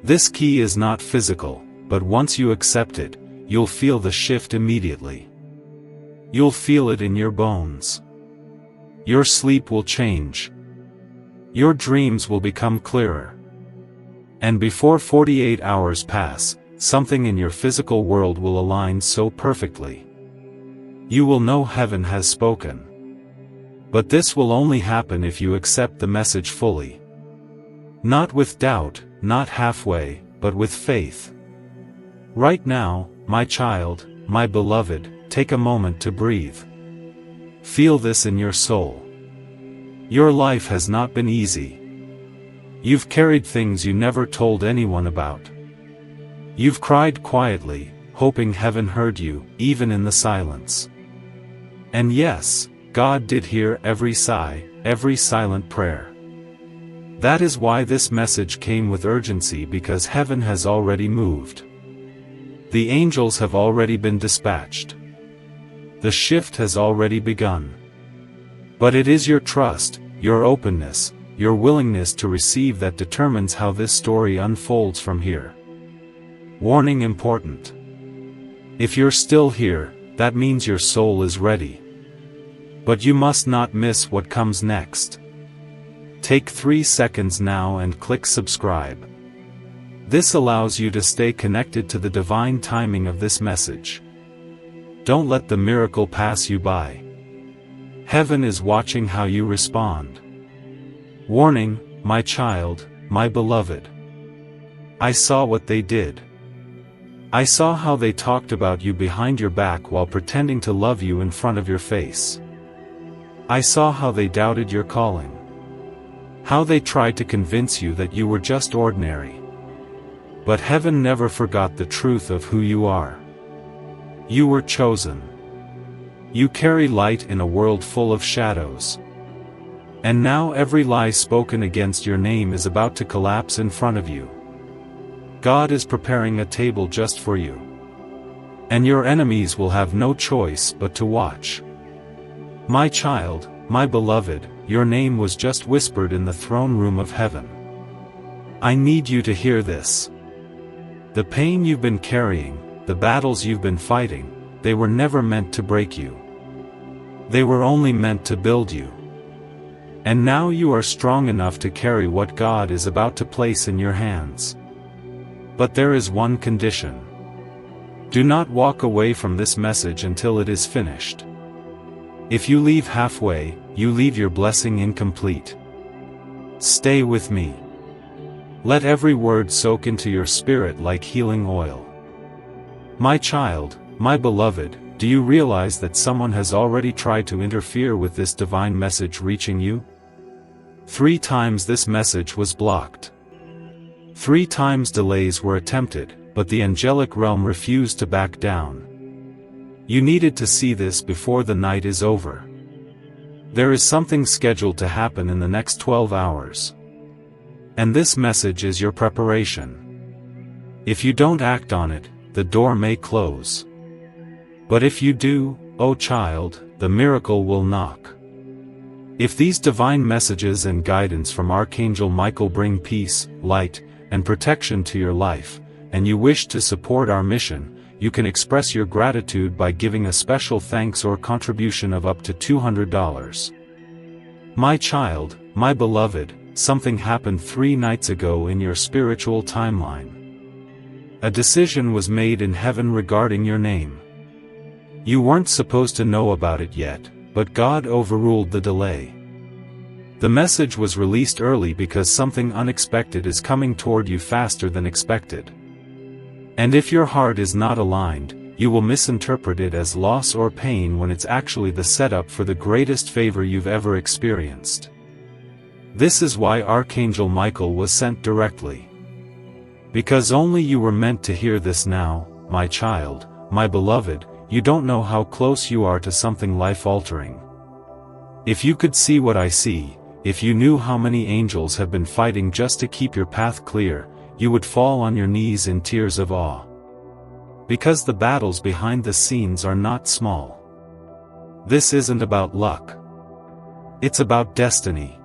This key is not physical, but once you accept it, you'll feel the shift immediately. You'll feel it in your bones. Your sleep will change. Your dreams will become clearer. And before 48 hours pass, something in your physical world will align so perfectly. You will know heaven has spoken. But this will only happen if you accept the message fully. Not with doubt, not halfway, but with faith. Right now, my child, my beloved, take a moment to breathe. Feel this in your soul. Your life has not been easy. You've carried things you never told anyone about. You've cried quietly, hoping heaven heard you, even in the silence. And yes, God did hear every sigh, every silent prayer. That is why this message came with urgency, because heaven has already moved. The angels have already been dispatched. The shift has already begun. But it is your trust, your openness, your willingness to receive that determines how this story unfolds from here. Warning important. If you're still here, that means your soul is ready. But you must not miss what comes next. Take 3 seconds now and click subscribe. This allows you to stay connected to the divine timing of this message. Don't let the miracle pass you by. Heaven is watching how you respond. Warning, my child, my beloved. I saw what they did. I saw how they talked about you behind your back while pretending to love you in front of your face. I saw how they doubted your calling. How they tried to convince you that you were just ordinary. But heaven never forgot the truth of who you are. You were chosen. You carry light in a world full of shadows. And now every lie spoken against your name is about to collapse in front of you. God is preparing a table just for you. And your enemies will have no choice but to watch. My child, my beloved, your name was just whispered in the throne room of heaven. I need you to hear this. The pain you've been carrying, the battles you've been fighting, they were never meant to break you. They were only meant to build you. And now you are strong enough to carry what God is about to place in your hands. But there is one condition. Do not walk away from this message until it is finished. If you leave halfway, you leave your blessing incomplete. Stay with me. Let every word soak into your spirit like healing oil. My child, my beloved, do you realize that someone has already tried to interfere with this divine message reaching you? 3 times this message was blocked. 3 times delays were attempted, but the angelic realm refused to back down. You needed to see this before the night is over. There is something scheduled to happen in the next 12 hours. And this message is your preparation. If you don't act on it, the door may close. But if you do, oh child, the miracle will knock. If these divine messages and guidance from Archangel Michael bring peace, light, and protection to your life, and you wish to support our mission, you can express your gratitude by giving a special thanks or contribution of up to $200. My child, my beloved, something happened 3 nights ago in your spiritual timeline. A decision was made in heaven regarding your name. You weren't supposed to know about it yet, but God overruled the delay. The message was released early because something unexpected is coming toward you faster than expected. And if your heart is not aligned, you will misinterpret it as loss or pain when it's actually the setup for the greatest favor you've ever experienced. This is why Archangel Michael was sent directly. Because only you were meant to hear this now, my child, my beloved. You don't know how close you are to something life-altering. If you could see what I see, if you knew how many angels have been fighting just to keep your path clear, you would fall on your knees in tears of awe. Because the battles behind the scenes are not small. This isn't about luck. It's about destiny.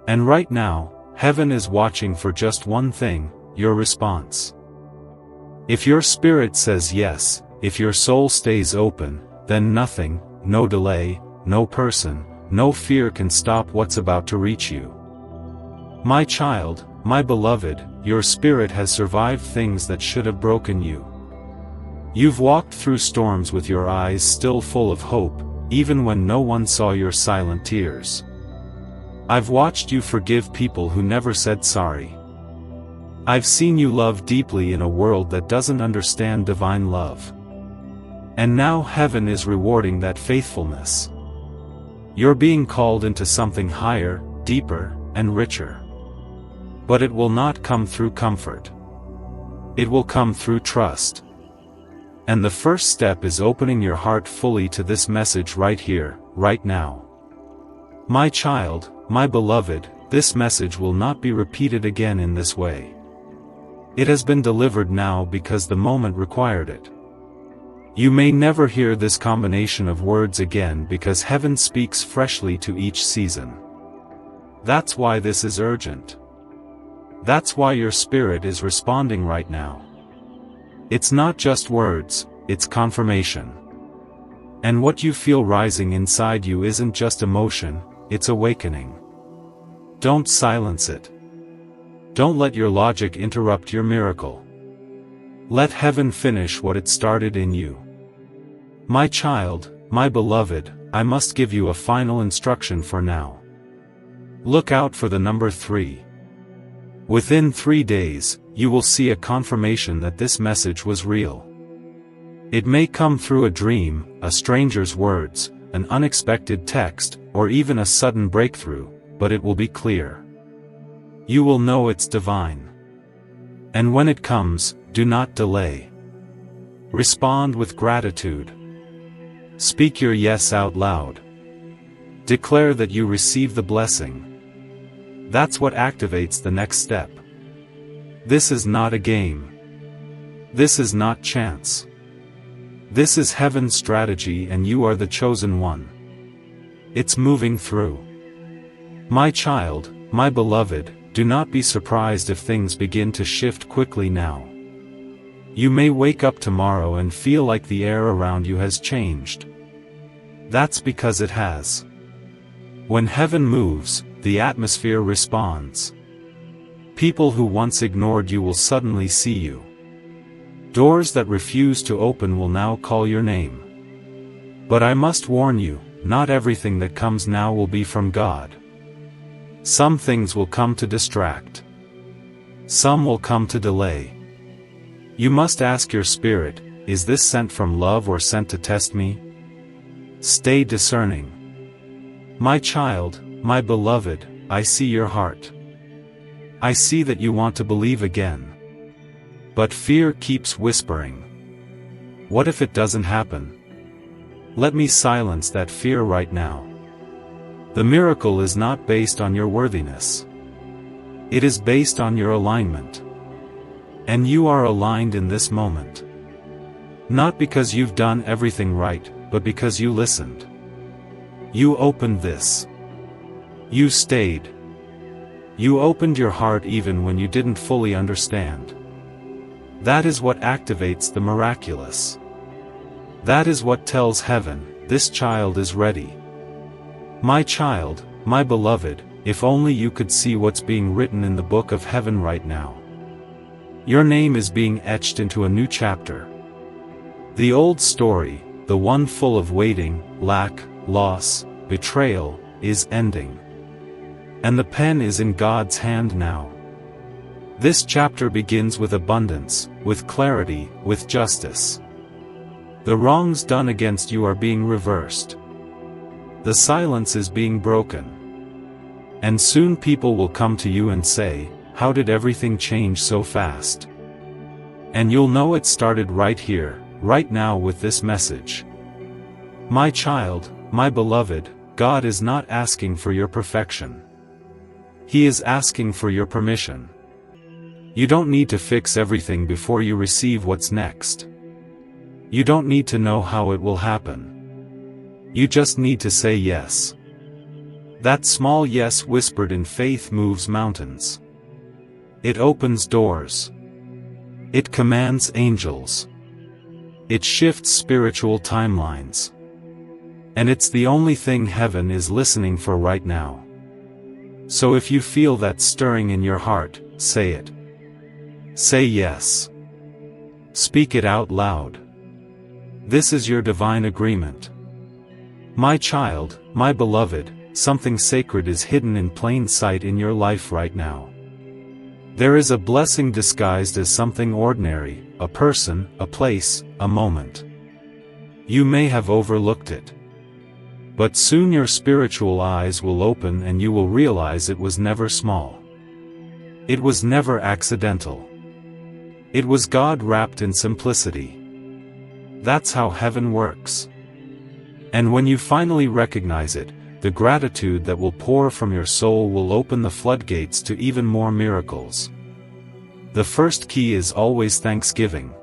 And right now, heaven is watching for just one thing, your response. If your spirit says yes, if your soul stays open, then nothing, no delay, no person, no fear can stop what's about to reach you. My child, my beloved, your spirit has survived things that should have broken you. You've walked through storms with your eyes still full of hope, even when no one saw your silent tears. I've watched you forgive people who never said sorry. I've seen you love deeply in a world that doesn't understand divine love. And now heaven is rewarding that faithfulness. You're being called into something higher, deeper, and richer. But it will not come through comfort. It will come through trust. And the first step is opening your heart fully to this message right here, right now. My child, my beloved, this message will not be repeated again in this way. It has been delivered now because the moment required it. You may never hear this combination of words again because heaven speaks freshly to each season. That's why this is urgent. That's why your spirit is responding right now. It's not just words, it's confirmation. And what you feel rising inside you isn't just emotion, it's awakening. Don't silence it. Don't let your logic interrupt your miracle. Let heaven finish what it started in you. My child, my beloved, I must give you a final instruction for now. Look out for the number 3. Within 3 days, you will see a confirmation that this message was real. It may come through a dream, a stranger's words, an unexpected text, or even a sudden breakthrough, but it will be clear. You will know it's divine. And when it comes, do not delay. Respond with gratitude. Speak your yes out loud. Declare that you receive the blessing. That's what activates the next step. This is not a game. This is not chance. This is heaven's strategy and you are the chosen one. It's moving through. My child, my beloved, do not be surprised if things begin to shift quickly now. You may wake up tomorrow and feel like the air around you has changed. That's because it has. When heaven moves, the atmosphere responds. People who once ignored you will suddenly see you. Doors that refuse to open will now call your name. But I must warn you, not everything that comes now will be from God. Some things will come to distract. Some will come to delay. You must ask your spirit, is this sent from love or sent to test me? Stay discerning. My child, my beloved, I see your heart. I see that you want to believe again. But fear keeps whispering. What if it doesn't happen? Let me silence that fear right now. The miracle is not based on your worthiness. It is based on your alignment. And you are aligned in this moment. Not because you've done everything right, but because you listened. You opened this. You stayed. You opened your heart even when you didn't fully understand. That is what activates the miraculous. That is what tells heaven, this child is ready. My child, my beloved, if only you could see what's being written in the book of heaven right now. Your name is being etched into a new chapter. The old story, the one full of waiting, lack, loss, betrayal, is ending. And the pen is in God's hand now. This chapter begins with abundance, with clarity, with justice. The wrongs done against you are being reversed. The silence is being broken. And soon people will come to you and say, how did everything change so fast? And you'll know it started right here, right now with this message. My child, my beloved, God is not asking for your perfection. He is asking for your permission. You don't need to fix everything before you receive what's next. You don't need to know how it will happen. You just need to say yes. That small yes whispered in faith moves mountains. It opens doors. It commands angels. It shifts spiritual timelines. And it's the only thing heaven is listening for right now. So if you feel that stirring in your heart, say it. Say yes. Speak it out loud. This is your divine agreement. My child, my beloved, something sacred is hidden in plain sight in your life right now. There is a blessing disguised as something ordinary, a person, a place, a moment. You may have overlooked it. But soon your spiritual eyes will open and you will realize it was never small. It was never accidental. It was God wrapped in simplicity. That's how heaven works. And when you finally recognize it, the gratitude that will pour from your soul will open the floodgates to even more miracles. The first key is always thanksgiving.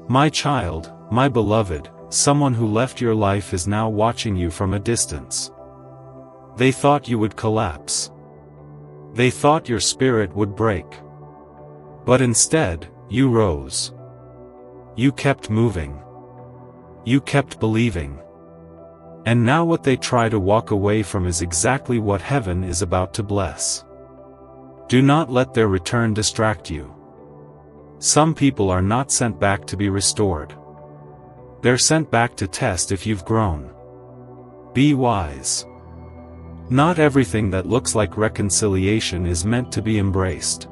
My child, my beloved, someone who left your life is now watching you from a distance. They thought you would collapse. They thought your spirit would break. But instead, you rose. You kept moving. You kept believing. And now what they try to walk away from is exactly what heaven is about to bless. Do not let their return distract you. Some people are not sent back to be restored. They're sent back to test if you've grown. Be wise. Not everything that looks like reconciliation is meant to be embraced.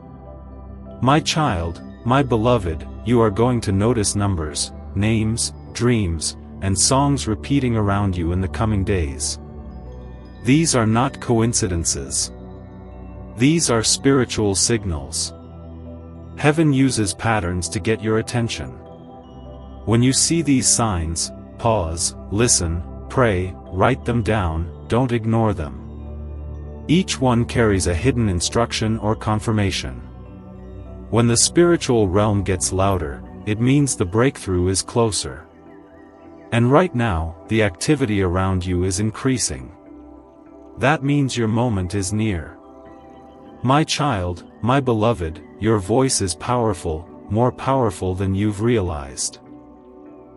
My child, my beloved, you are going to notice numbers, names, dreams, and songs repeating around you in the coming days. These are not coincidences. These are spiritual signals. Heaven uses patterns to get your attention. When you see these signs, pause, listen, pray, write them down, don't ignore them. Each one carries a hidden instruction or confirmation. When the spiritual realm gets louder, it means the breakthrough is closer. And right now, the activity around you is increasing. That means your moment is near. My child, my beloved, your voice is powerful, more powerful than you've realized.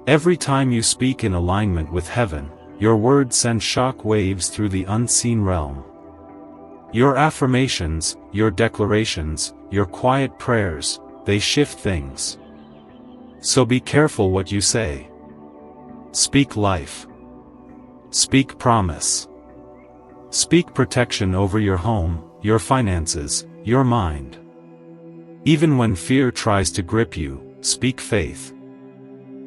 Every time you speak in alignment with heaven, your words send shock waves through the unseen realm. Your affirmations, your declarations, your quiet prayers, they shift things. So be careful what you say. Speak life. Speak promise. Speak protection over your home, your finances, your mind. Even when fear tries to grip you, speak faith.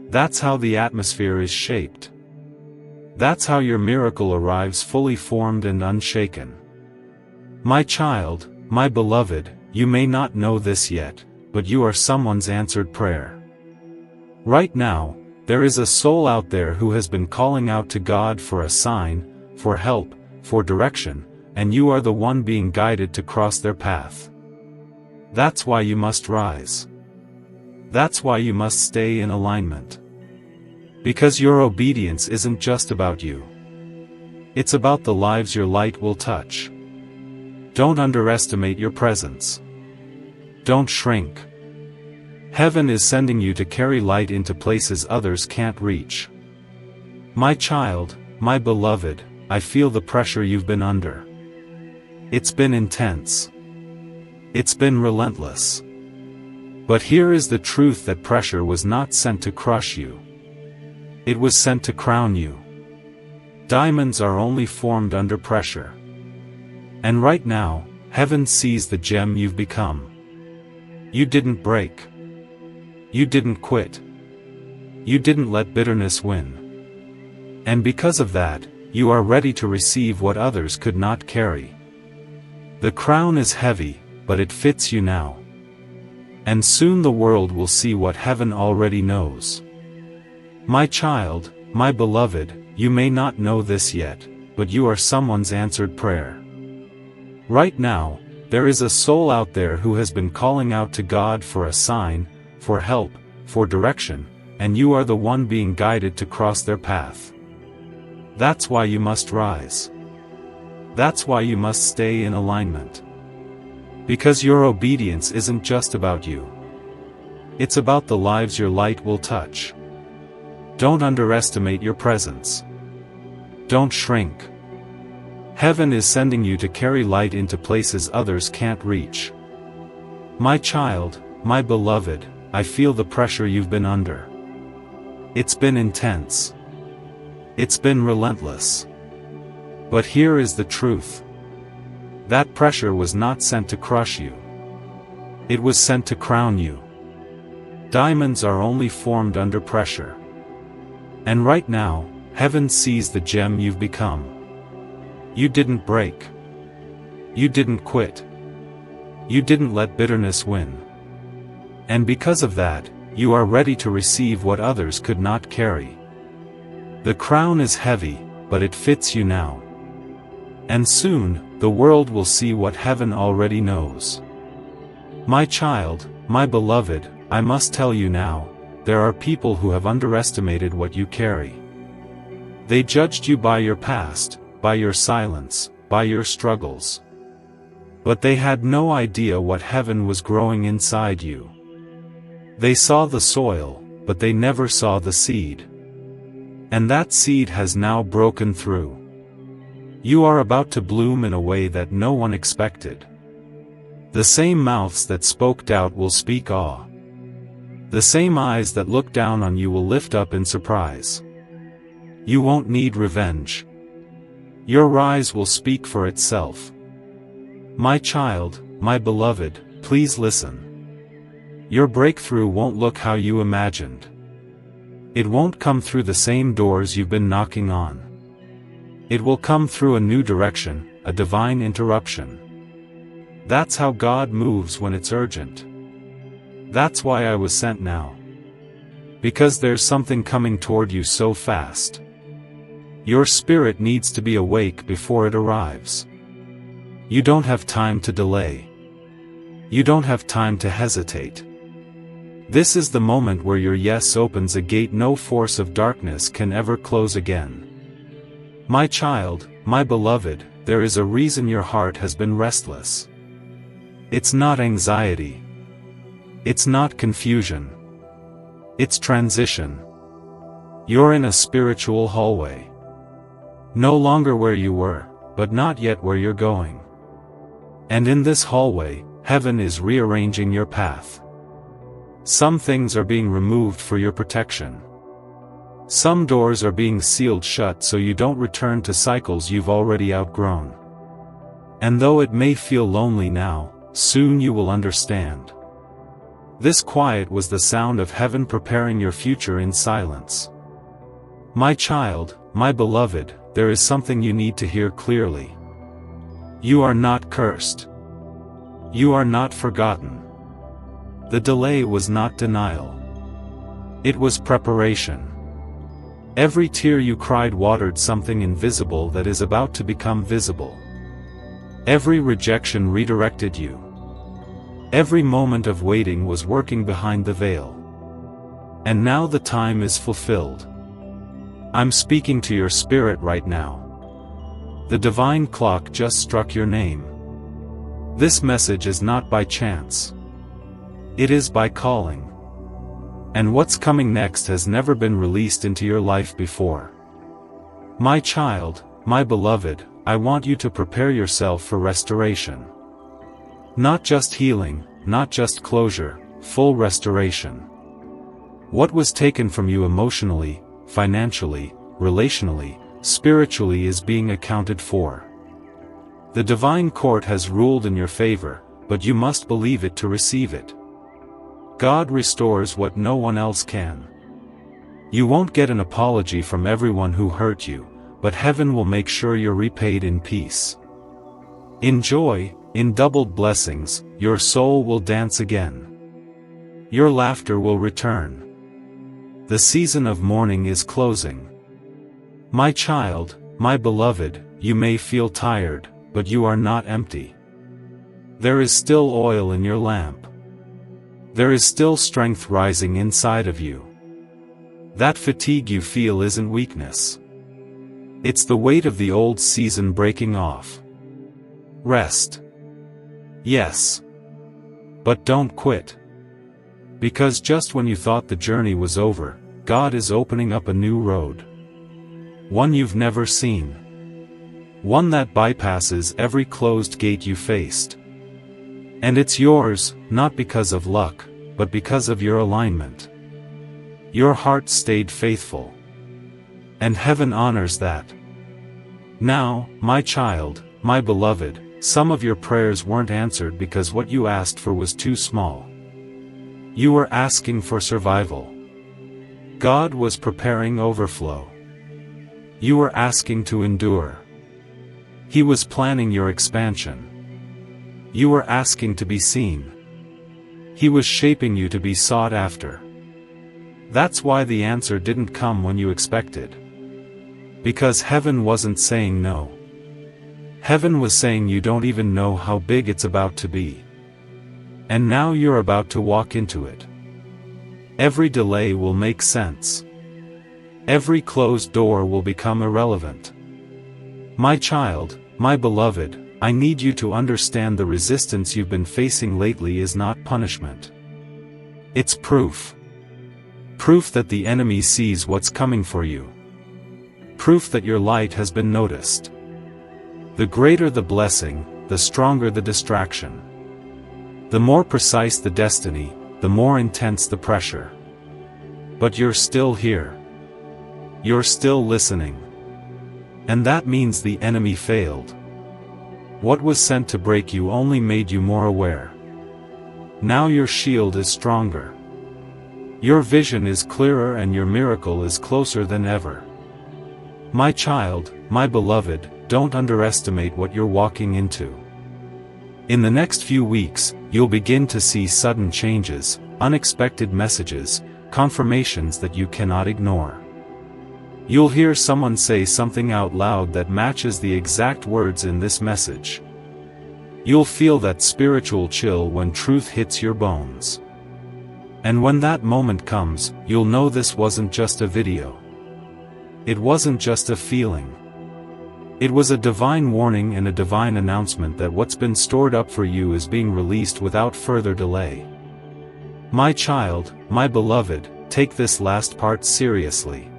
That's how the atmosphere is shaped. That's how your miracle arrives fully formed and unshaken. My child, my beloved, you may not know this yet, but you are someone's answered prayer. Right now, there is a soul out there who has been calling out to God for a sign, for help, for direction, and you are the one being guided to cross their path. That's why you must rise. That's why you must stay in alignment. Because your obedience isn't just about you. It's about the lives your light will touch. Don't underestimate your presence. Don't shrink. Heaven is sending you to carry light into places others can't reach. My child, my beloved, I feel the pressure you've been under. It's been intense. It's been relentless. But here is the truth: that pressure was not sent to crush you. It was sent to crown you. Diamonds are only formed under pressure. And right now, heaven sees the gem you've become. You didn't break. You didn't quit. You didn't let bitterness win. And because of that, you are ready to receive what others could not carry. The crown is heavy, but it fits you now. And soon the world will see what heaven already knows. My child, my beloved, you may not know this yet, but you are someone's answered prayer. Right now, there is a soul out there who has been calling out to God for a sign, for help, for direction, and you are the one being guided to cross their path. That's why you must rise. That's why you must stay in alignment. Because your obedience isn't just about you. It's about the lives your light will touch. Don't underestimate your presence. Don't shrink. Heaven is sending you to carry light into places others can't reach. My child, my beloved, I feel the pressure you've been under. It's been intense. It's been relentless. But here is the truth. That pressure was not sent to crush you. It was sent to crown you. Diamonds are only formed under pressure. And right now, heaven sees the gem you've become. You didn't break. You didn't quit. You didn't let bitterness win. And because of that, you are ready to receive what others could not carry. The crown is heavy, but it fits you now. And soon, the world will see what heaven already knows. My child, my beloved, I must tell you now, there are people who have underestimated what you carry. They judged you by your past, by your silence, by your struggles. But they had no idea what heaven was growing inside you. They saw the soil, but they never saw the seed. And that seed has now broken through. You are about to bloom in a way that no one expected. The same mouths that spoke doubt will speak awe. The same eyes that look down on you will lift up in surprise. You won't need revenge. Your rise will speak for itself. My child, my beloved, please listen. Your breakthrough won't look how you imagined. It won't come through the same doors you've been knocking on. It will come through a new direction, a divine interruption. That's how God moves when it's urgent. That's why I was sent now. Because there's something coming toward you so fast. Your spirit needs to be awake before it arrives. You don't have time to delay. You don't have time to hesitate. This is the moment where your yes opens a gate no force of darkness can ever close again. My child, my beloved, there is a reason your heart has been restless. It's not anxiety. It's not confusion. It's transition. You're in a spiritual hallway. No longer where you were, but not yet where you're going. And in this hallway, heaven is rearranging your path. Some things are being removed for your protection. Some doors are being sealed shut so you don't return to cycles you've already outgrown. And though it may feel lonely now, soon you will understand. This quiet was the sound of heaven preparing your future in silence. My child, my beloved, there is something you need to hear clearly. You are not cursed. You are not forgotten. The delay was not denial. It was preparation. Every tear you cried watered something invisible that is about to become visible. Every rejection redirected you. Every moment of waiting was working behind the veil. And now the time is fulfilled. I'm speaking to your spirit right now. The divine clock just struck your name. This message is not by chance. It is by calling. And what's coming next has never been released into your life before. My child, my beloved, I want you to prepare yourself for restoration. Not just healing, not just closure, full restoration. What was taken from you emotionally, financially, relationally, spiritually is being accounted for. The divine court has ruled in your favor, but you must believe it to receive it. God restores what no one else can. You won't get an apology from everyone who hurt you, but heaven will make sure you're repaid in peace. In joy, in doubled blessings, your soul will dance again. Your laughter will return. The season of mourning is closing. My child, my beloved, you may feel tired, but you are not empty. There is still oil in your lamp. There is still strength rising inside of you. That fatigue you feel isn't weakness. It's the weight of the old season breaking off. Rest. Yes. But don't quit. Because just when you thought the journey was over, God is opening up a new road. One you've never seen. One that bypasses every closed gate you faced. And it's yours, not because of luck, but because of your alignment. Your heart stayed faithful. And heaven honors that. Now, my child, my beloved, some of your prayers weren't answered because what you asked for was too small. You were asking for survival. God was preparing overflow. You were asking to endure. He was planning your expansion. You were asking to be seen. He was shaping you to be sought after. That's why the answer didn't come when you expected. Because heaven wasn't saying no. Heaven was saying you don't even know how big it's about to be. And now you're about to walk into it. Every delay will make sense. Every closed door will become irrelevant. My child, my beloved, I need you to understand the resistance you've been facing lately is not punishment. It's proof. Proof that the enemy sees what's coming for you. Proof that your light has been noticed. The greater the blessing, the stronger the distraction. The more precise the destiny, the more intense the pressure. But you're still here. You're still listening. And that means the enemy failed. What was sent to break you only made you more aware. Now your shield is stronger. Your vision is clearer and your miracle is closer than ever. My child, my beloved, don't underestimate what you're walking into. In the next few weeks, you'll begin to see sudden changes, unexpected messages, confirmations that you cannot ignore. You'll hear someone say something out loud that matches the exact words in this message. You'll feel that spiritual chill when truth hits your bones. And when that moment comes, you'll know this wasn't just a video. It wasn't just a feeling. It was a divine warning and a divine announcement that what's been stored up for you is being released without further delay. My child, my beloved, take this last part seriously.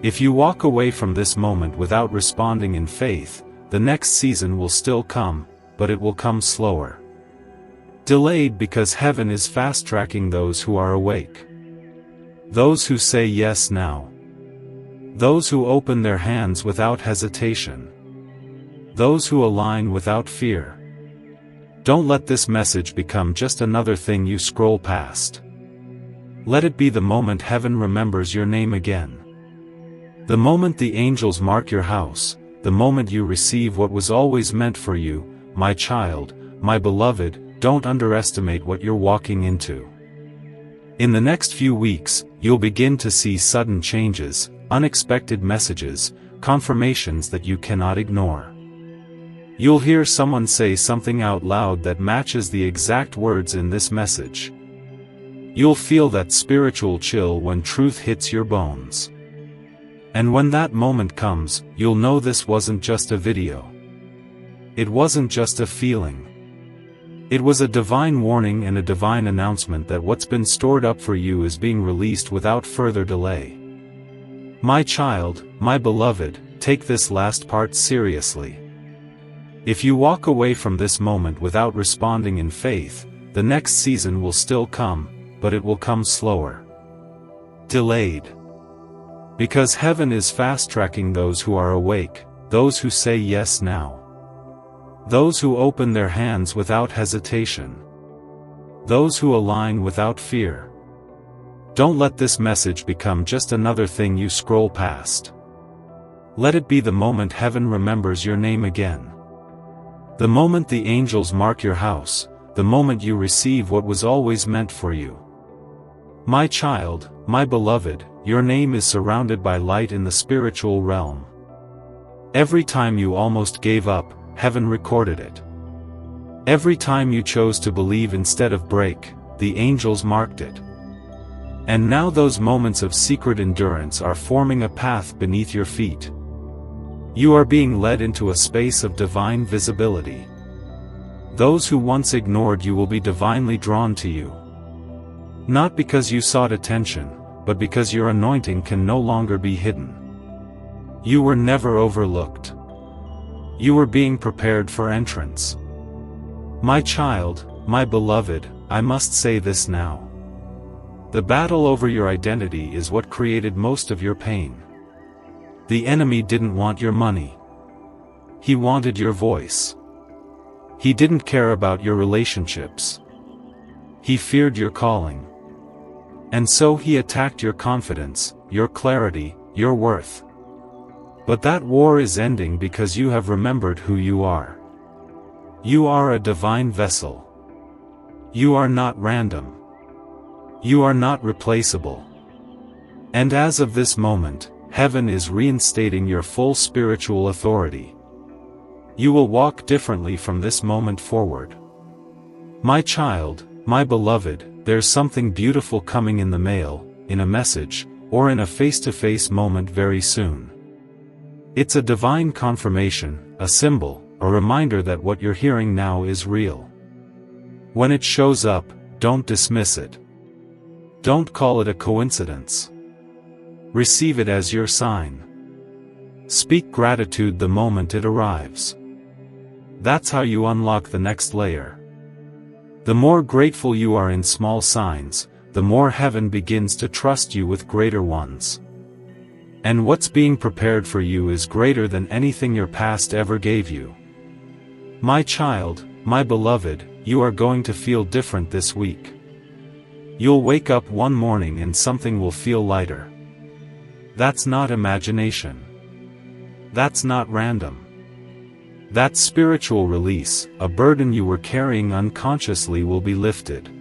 If you walk away from this moment without responding in faith, the next season will still come, but it will come slower. Delayed because heaven is fast-tracking those who are awake. Those who say yes now. Those who open their hands without hesitation. Those who align without fear. Don't let this message become just another thing you scroll past. Let it be the moment heaven remembers your name again. The moment the angels mark your house, the moment you receive what was always meant for you, my child, my beloved, don't underestimate what you're walking into. In the next few weeks, you'll begin to see sudden changes, unexpected messages, confirmations that you cannot ignore. You'll hear someone say something out loud that matches the exact words in this message. You'll feel that spiritual chill when truth hits your bones. And when that moment comes, you'll know this wasn't just a video. It wasn't just a feeling. It was a divine warning and a divine announcement that what's been stored up for you is being released without further delay. My child, my beloved, take this last part seriously. If you walk away from this moment without responding in faith, the next season will still come, but it will come slower. Delayed. Because heaven is fast-tracking those who are awake, those who say yes now. Those who open their hands without hesitation. Those who align without fear. Don't let this message become just another thing you scroll past. Let it be the moment heaven remembers your name again. The moment the angels mark your house, the moment you receive what was always meant for you. My child, my beloved, your name is surrounded by light in the spiritual realm. Every time you almost gave up, heaven recorded it. Every time you chose to believe instead of break, the angels marked it. And now those moments of secret endurance are forming a path beneath your feet. You are being led into a space of divine visibility. Those who once ignored you will be divinely drawn to you. Not because you sought attention, but because your anointing can no longer be hidden. You were never overlooked. You were being prepared for entrance. My child, my beloved, I must say this now. The battle over your identity is what created most of your pain. The enemy didn't want your money. He wanted your voice. He didn't care about your relationships. He feared your calling. And so he attacked your confidence, your clarity, your worth. But that war is ending because you have remembered who you are. You are a divine vessel. You are not random. You are not replaceable. And as of this moment, heaven is reinstating your full spiritual authority. You will walk differently from this moment forward. My child, my beloved, there's something beautiful coming in the mail, in a message, or in a face-to-face moment very soon. It's a divine confirmation, a symbol, a reminder that what you're hearing now is real. When it shows up, don't dismiss it. Don't call it a coincidence. Receive it as your sign. Speak gratitude the moment it arrives. That's how you unlock the next layer. The more grateful you are in small signs, the more heaven begins to trust you with greater ones. And what's being prepared for you is greater than anything your past ever gave you. My child, my beloved, you are going to feel different this week. You'll wake up one morning and something will feel lighter. That's not imagination. That's not random. That spiritual release, a burden you were carrying unconsciously will be lifted.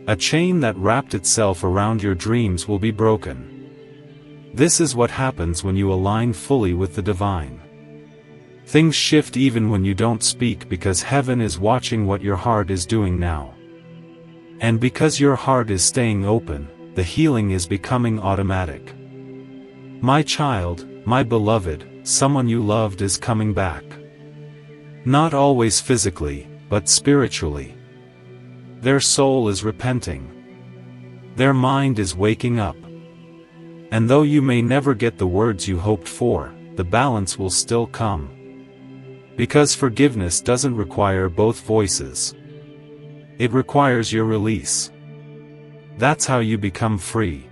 A chain that wrapped itself around your dreams will be broken. This is what happens when you align fully with the divine. Things shift even when you don't speak because heaven is watching what your heart is doing now. And because your heart is staying open, the healing is becoming automatic. My child, my beloved, someone you loved is coming back. Not always physically, but spiritually. Their soul is repenting. Their mind is waking up. And though you may never get the words you hoped for, the balance will still come. Because forgiveness doesn't require both voices. It requires your release. That's how you become free.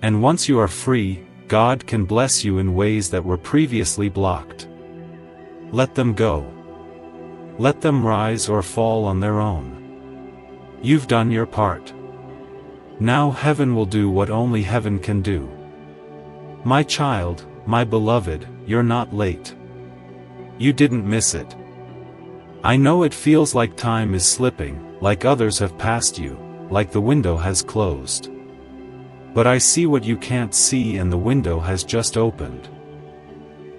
And once you are free, God can bless you in ways that were previously blocked. Let them go. Let them rise or fall on their own. You've done your part. Now heaven will do what only heaven can do. My child, my beloved, you're not late. You didn't miss it. I know it feels like time is slipping, like others have passed you, like the window has closed. But I see what you can't see and the window has just opened.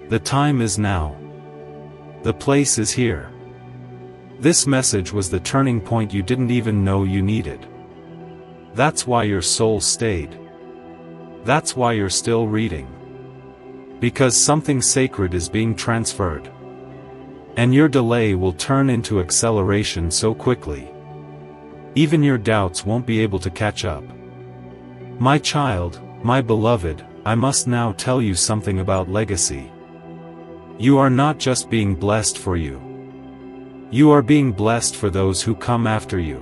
The time is now. The place is here. This message was the turning point you didn't even know you needed. That's why your soul stayed. That's why you're still reading. Because something sacred is being transferred. And your delay will turn into acceleration so quickly. Even your doubts won't be able to catch up. My child, my beloved, I must now tell you something about legacy. You are not just being blessed for you. You are being blessed for those who come after you.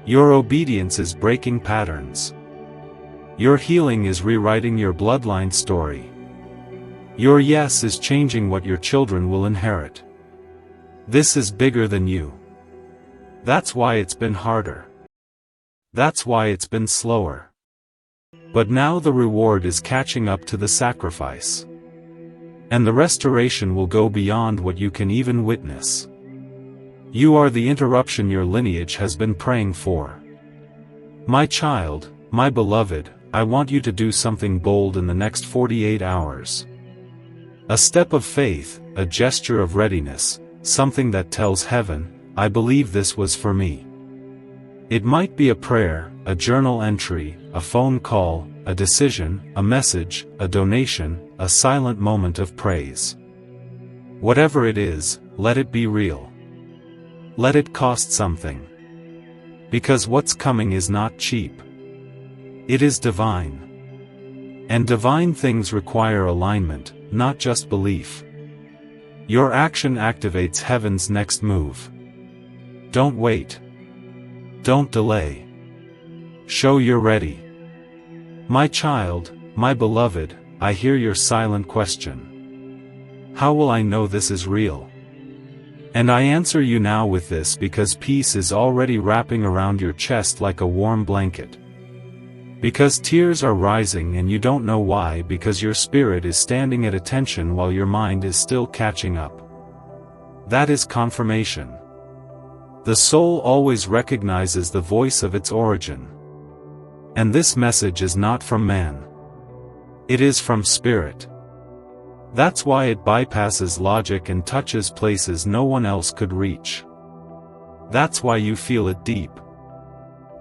Your obedience is breaking patterns. Your healing is rewriting your bloodline story. Your yes is changing what your children will inherit. This is bigger than you. That's why it's been harder. That's why it's been slower. But now the reward is catching up to the sacrifice. And the restoration will go beyond what you can even witness. You are the interruption your lineage has been praying for. My child, my beloved, I want you to do something bold in the next 48 hours. A step of faith, a gesture of readiness, something that tells heaven, I believe this was for me. It might be a prayer, a journal entry, a phone call, a decision, a message, a donation, a silent moment of praise. Whatever it is, let it be real. Let it cost something. Because what's coming is not cheap. It is divine. And divine things require alignment, not just belief. Your action activates heaven's next move. Don't wait. Don't delay. Show you're ready. My child, my beloved, I hear your silent question. How will I know this is real? And I answer you now with this because peace is already wrapping around your chest like a warm blanket. Because tears are rising and you don't know why, because your spirit is standing at attention while your mind is still catching up. That is confirmation. The soul always recognizes the voice of its origin. And this message is not from man. It is from Spirit. That's why it bypasses logic and touches places no one else could reach. That's why you feel it deep.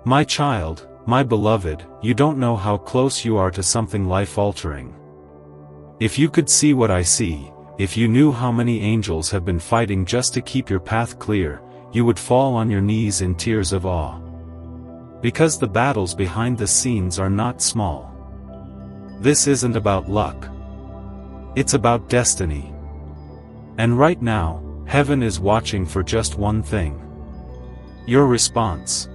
My child, my beloved, you don't know how close you are to something life-altering. If you could see what I see, if you knew how many angels have been fighting just to keep your path clear, you would fall on your knees in tears of awe. Because the battles behind the scenes are not small. This isn't about luck. It's about destiny. And right now, heaven is watching for just one thing. Your response.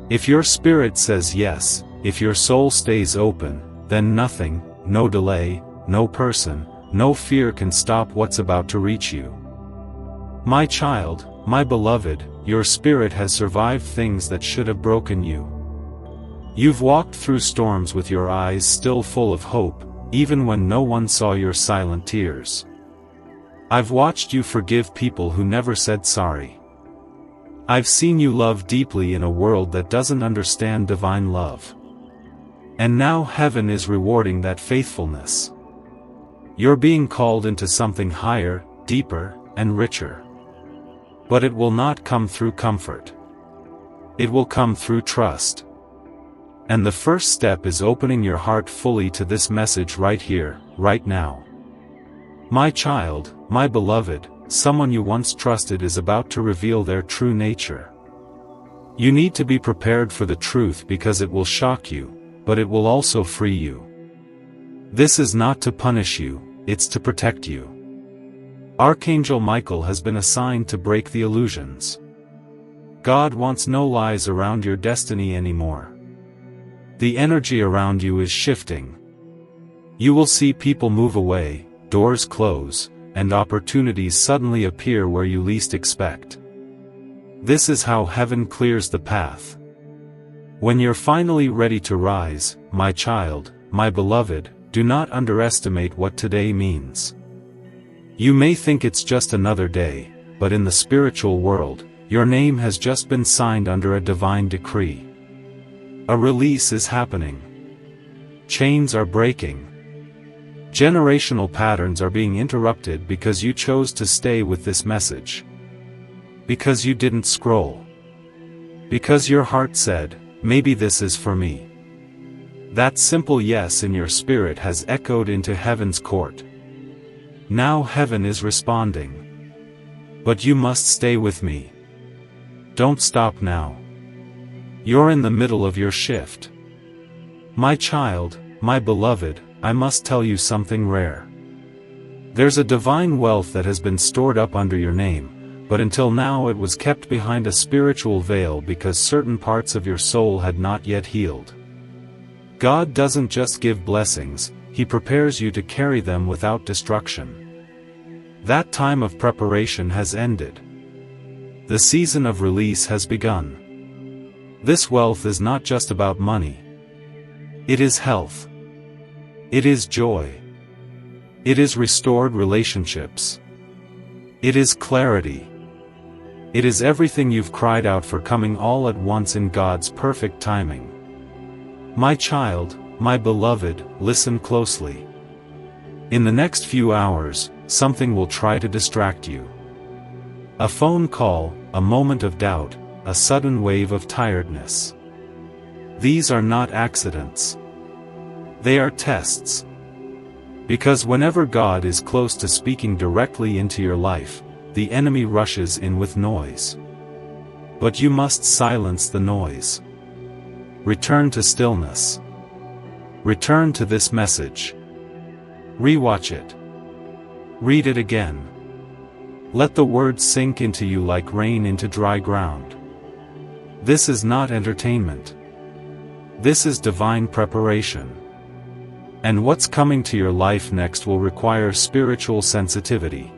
If your spirit says yes, if your soul stays open, then nothing, no delay, no person, no fear can stop what's about to reach you. My child, my beloved, your spirit has survived things that should have broken you. You've walked through storms with your eyes still full of hope, even when no one saw your silent tears. I've watched you forgive people who never said sorry. I've seen you love deeply in a world that doesn't understand divine love. And now heaven is rewarding that faithfulness. You're being called into something higher, deeper, and richer. But it will not come through comfort. It will come through trust. And the first step is opening your heart fully to this message right here, right now. My child, my beloved, someone you once trusted is about to reveal their true nature. You need to be prepared for the truth because it will shock you, but it will also free you. This is not to punish you, it's to protect you. Archangel Michael has been assigned to break the illusions. God wants no lies around your destiny anymore. The energy around you is shifting. You will see people move away, doors close, and opportunities suddenly appear where you least expect. This is how heaven clears the path. When you're finally ready to rise, my child, my beloved, do not underestimate what today means. You may think it's just another day, but in the spiritual world, your name has just been signed under a divine decree. A release is happening. Chains are breaking. Generational patterns are being interrupted because you chose to stay with this message. Because you didn't scroll. Because your heart said, maybe this is for me. That simple yes in your spirit has echoed into heaven's court. Now heaven is responding. But you must stay with me. Don't stop now. You're in the middle of your shift. My child, my beloved, I must tell you something rare. There's a divine wealth that has been stored up under your name, but until now it was kept behind a spiritual veil because certain parts of your soul had not yet healed. God doesn't just give blessings, He prepares you to carry them without destruction. That time of preparation has ended. The season of release has begun. This wealth is not just about money. It is health. It is joy. It is restored relationships. It is clarity. It is everything you've cried out for coming all at once in God's perfect timing. My child, my beloved, listen closely. In the next few hours, something will try to distract you. A phone call, a moment of doubt, a sudden wave of tiredness. These are not accidents. They are tests. Because whenever God is close to speaking directly into your life, the enemy rushes in with noise. But you must silence the noise. Return to stillness. Return to this message. Rewatch it. Read it again. Let the words sink into you like rain into dry ground. This is not entertainment. This is divine preparation. And what's coming to your life next will require spiritual sensitivity.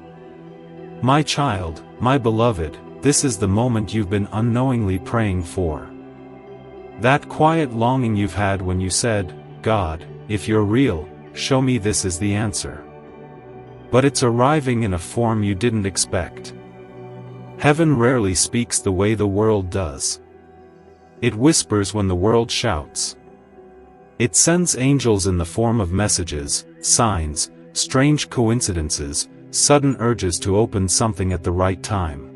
My child, my beloved, this is the moment you've been unknowingly praying for. That quiet longing you've had when you said, God, if you're real, show me this is the answer. But it's arriving in a form you didn't expect. Heaven rarely speaks the way the world does. It whispers when the world shouts. It sends angels in the form of messages, signs, strange coincidences, sudden urges to open something at the right time.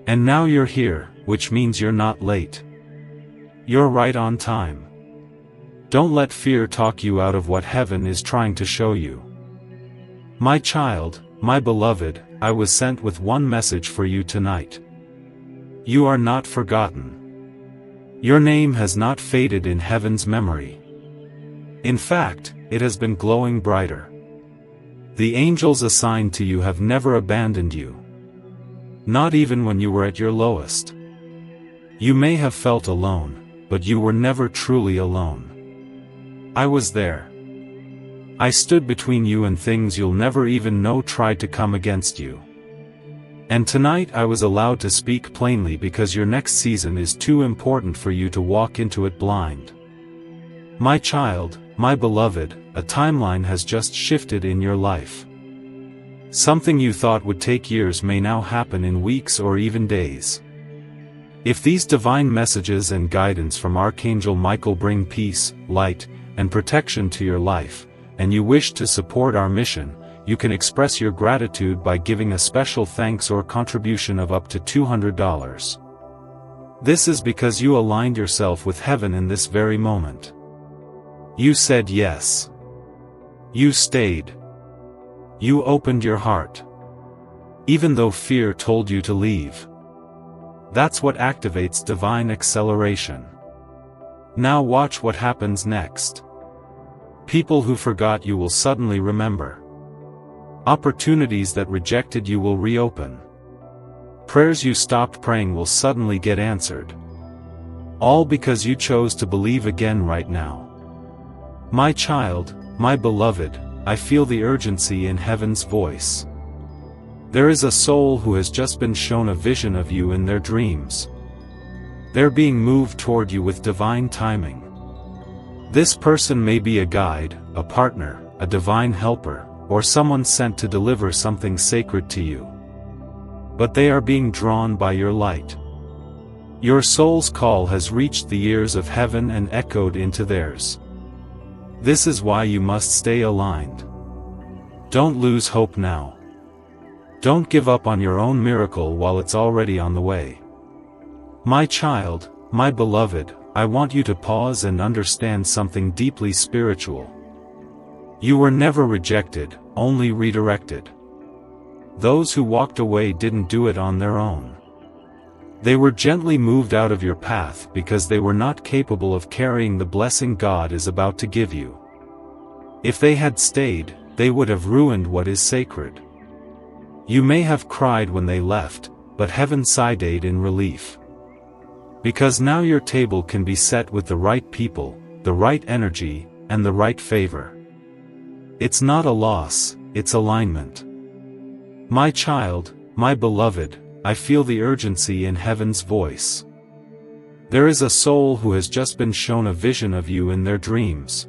And now you're here, which means you're not late. You're right on time. Don't let fear talk you out of what heaven is trying to show you. My child, my beloved, I was sent with one message for you tonight. You are not forgotten. Your name has not faded in heaven's memory. In fact, it has been glowing brighter. The angels assigned to you have never abandoned you. Not even when you were at your lowest. You may have felt alone, but you were never truly alone. I was there. I stood between you and things you'll never even know tried to come against you. And tonight I was allowed to speak plainly because your next season is too important for you to walk into it blind. My child, my beloved, a timeline has just shifted in your life. Something you thought would take years may now happen in weeks or even days. If these divine messages and guidance from Archangel Michael bring peace, light, and protection to your life, and you wish to support our mission, you can express your gratitude by giving a special thanks or contribution of up to $200. This is because you aligned yourself with heaven in this very moment. You said yes. You stayed. You opened your heart. Even though fear told you to leave. That's what activates divine acceleration. Now watch what happens next. People who forgot you will suddenly remember. Opportunities that rejected you will reopen. Prayers you stopped praying will suddenly get answered. All because you chose to believe again right now. My child, my beloved, I feel the urgency in heaven's voice. There is a soul who has just been shown a vision of you in their dreams. They're being moved toward you with divine timing. This person may be a guide, a partner, a divine helper, or someone sent to deliver something sacred to you. But they are being drawn by your light. Your soul's call has reached the ears of heaven and echoed into theirs. This is why you must stay aligned. Don't lose hope now. Don't give up on your own miracle while it's already on the way. My child, my beloved, I want you to pause and understand something deeply spiritual. You were never rejected, only redirected. Those who walked away didn't do it on their own. They were gently moved out of your path because they were not capable of carrying the blessing God is about to give you. If they had stayed, they would have ruined what is sacred. You may have cried when they left, but heaven sighed in relief. Because now your table can be set with the right people, the right energy, and the right favor. It's not a loss, it's alignment. My child, my beloved, I feel the urgency in heaven's voice. There is a soul who has just been shown a vision of you in their dreams.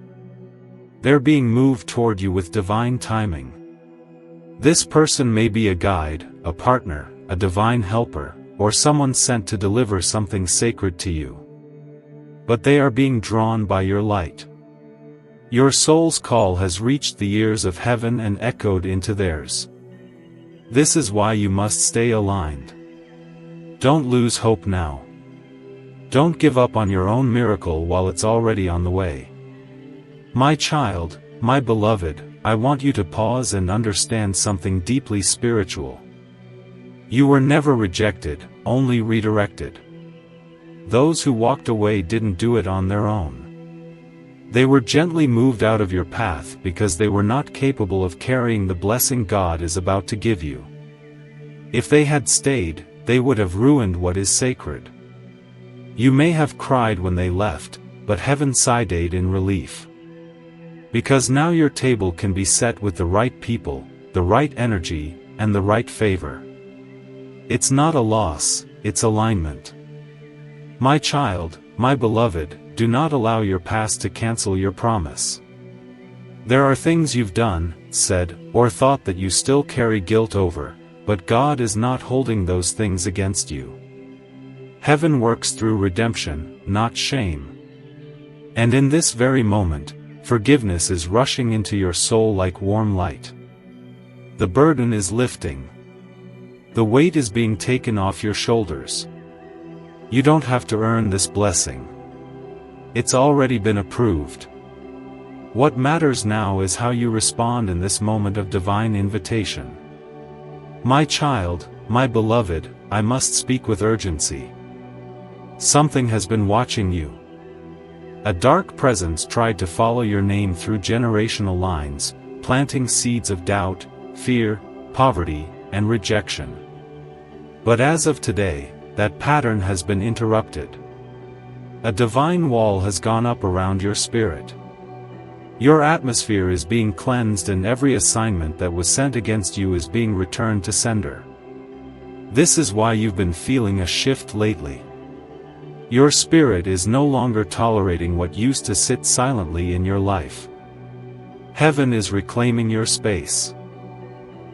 They're being moved toward you with divine timing. This person may be a guide, a partner, a divine helper, or someone sent to deliver something sacred to you. But they are being drawn by your light. Your soul's call has reached the ears of heaven and echoed into theirs. This is why you must stay aligned. Don't lose hope now. Don't give up on your own miracle while it's already on the way. My child, my beloved, I want you to pause and understand something deeply spiritual. You were never rejected, only redirected. Those who walked away didn't do it on their own. They were gently moved out of your path because they were not capable of carrying the blessing God is about to give you. If they had stayed, they would have ruined what is sacred. You may have cried when they left, but heaven sighed in relief. Because now your table can be set with the right people, the right energy, and the right favor. It's not a loss, it's alignment. My child, my beloved, do not allow your past to cancel your promise. There are things you've done, said, or thought that you still carry guilt over, but God is not holding those things against you. Heaven works through redemption, not shame. And in this very moment, Forgiveness is rushing into your soul like warm light. The burden is lifting. The weight is being taken off your shoulders. You don't have to earn this blessing. It's already been approved. What matters now is how you respond in this moment of divine invitation. My child, my beloved, I must speak with urgency. Something has been watching you. A dark presence tried to follow your name through generational lines, planting seeds of doubt, fear, poverty, and rejection. But as of today, that pattern has been interrupted. A divine wall has gone up around your spirit. Your atmosphere is being cleansed and every assignment that was sent against you is being returned to sender. This is why you've been feeling a shift lately. Your spirit is no longer tolerating what used to sit silently in your life. Heaven is reclaiming your space.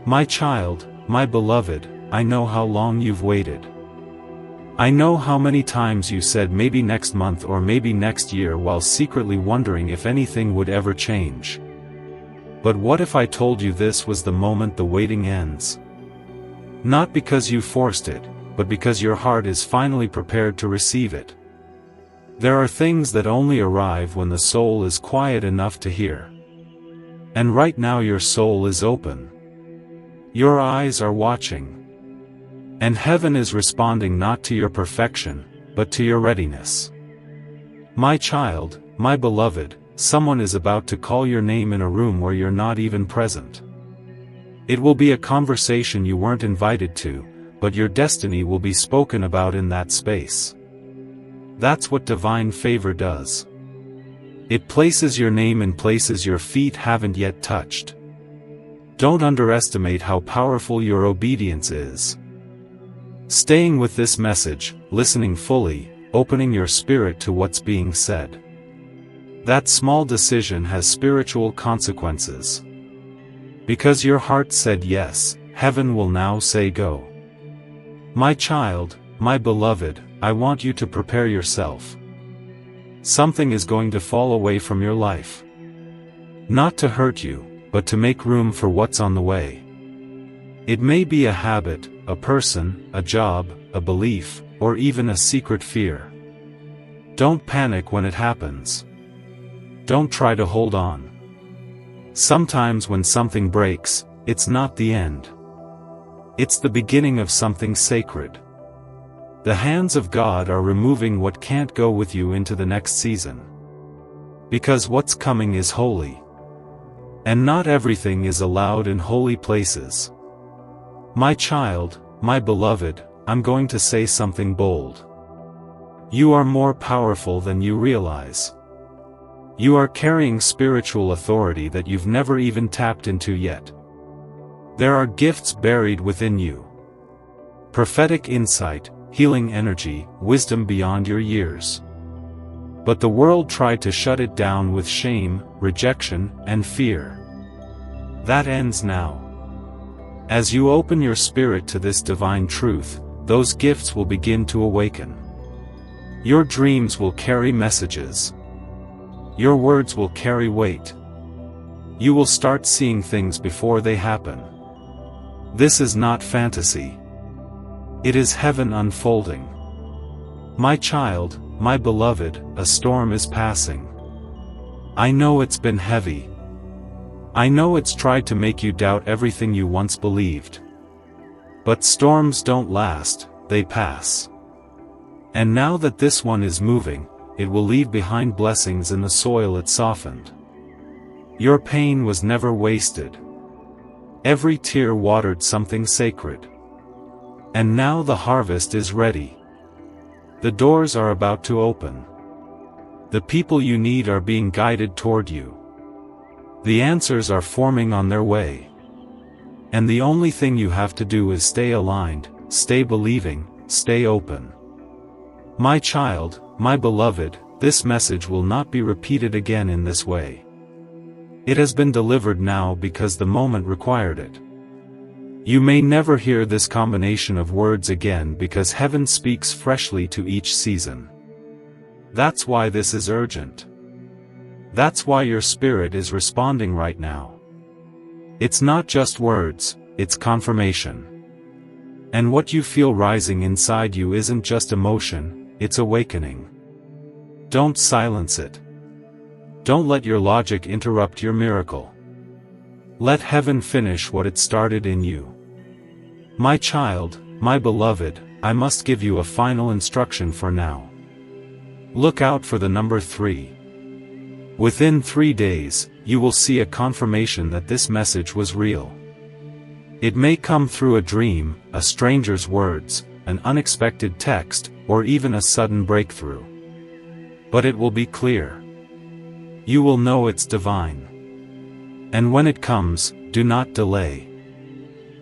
My child, my beloved, I know how long you've waited. I know how many times you said maybe next month or maybe next year while secretly wondering if anything would ever change. But what if I told you this was the moment the waiting ends? Not because you forced it, but because your heart is finally prepared to receive it. There are things that only arrive when the soul is quiet enough to hear. And right now your soul is open. Your eyes are watching. And heaven is responding not to your perfection, but to your readiness. My child, my beloved, someone is about to call your name in a room where you're not even present. It will be a conversation you weren't invited to, but your destiny will be spoken about in that space. That's what divine favor does. It places your name in places your feet haven't yet touched. Don't underestimate how powerful your obedience is. Staying with this message, listening fully, opening your spirit to what's being said. That small decision has spiritual consequences. Because your heart said yes, heaven will now say go. My child, my beloved, I want you to prepare yourself. Something is going to fall away from your life. Not to hurt you, but to make room for what's on the way. It may be a habit, a person, a job, a belief, or even a secret fear. Don't panic when it happens. Don't try to hold on. Sometimes when something breaks, it's not the end. It's the beginning of something sacred. The hands of God are removing what can't go with you into the next season. Because what's coming is holy. And not everything is allowed in holy places. My child, my beloved, I'm going to say something bold. You are more powerful than you realize. You are carrying spiritual authority that you've never even tapped into yet. There are gifts buried within you. Prophetic insight, healing energy, wisdom beyond your years. But the world tried to shut it down with shame, rejection, and fear. That ends now. As you open your spirit to this divine truth, those gifts will begin to awaken. Your dreams will carry messages. Your words will carry weight. You will start seeing things before they happen. This is not fantasy. It is heaven unfolding. My child, my beloved, a storm is passing. I know it's been heavy. I know it's tried to make you doubt everything you once believed. But storms don't last, they pass. And now that this one is moving, it will leave behind blessings in the soil it softened. Your pain was never wasted. Every tear watered something sacred. And now the harvest is ready. The doors are about to open. The people you need are being guided toward you. The answers are forming on their way. And the only thing you have to do is stay aligned, stay believing, stay open. My child, my beloved, this message will not be repeated again in this way. It has been delivered now because the moment required it. You may never hear this combination of words again because heaven speaks freshly to each season. That's why this is urgent. That's why your spirit is responding right now. It's not just words, it's confirmation. And what you feel rising inside you isn't just emotion, it's awakening. Don't silence it. Don't let your logic interrupt your miracle. Let heaven finish what it started in you. My child, my beloved, I must give you a final instruction for now. Look out for the number 3. Within 3 days, you will see a confirmation that this message was real. It may come through a dream, a stranger's words, an unexpected text, or even a sudden breakthrough. But it will be clear. You will know it's divine. And when it comes, do not delay.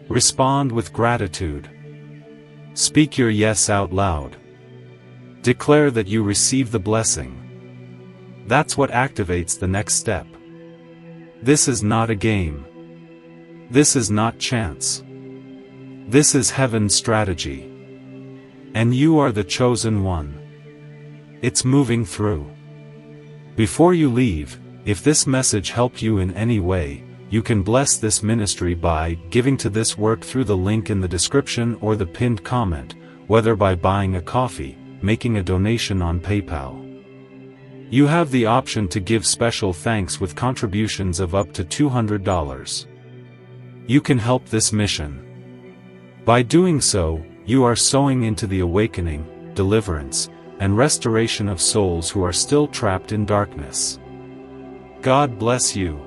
Respond with gratitude. Speak your yes out loud. Declare that you receive the blessing. That's what activates the next step. This is not a game. This is not chance. This is heaven's strategy. And you are the chosen one. It's moving through. Before you leave, if this message helped you in any way, you can bless this ministry by giving to this work through the link in the description or the pinned comment, whether by buying a coffee, making a donation on PayPal. You have the option to give special thanks with contributions of up to $200. You can help this mission. By doing so, you are sowing into the awakening, deliverance, and restoration of souls who are still trapped in darkness. God bless you.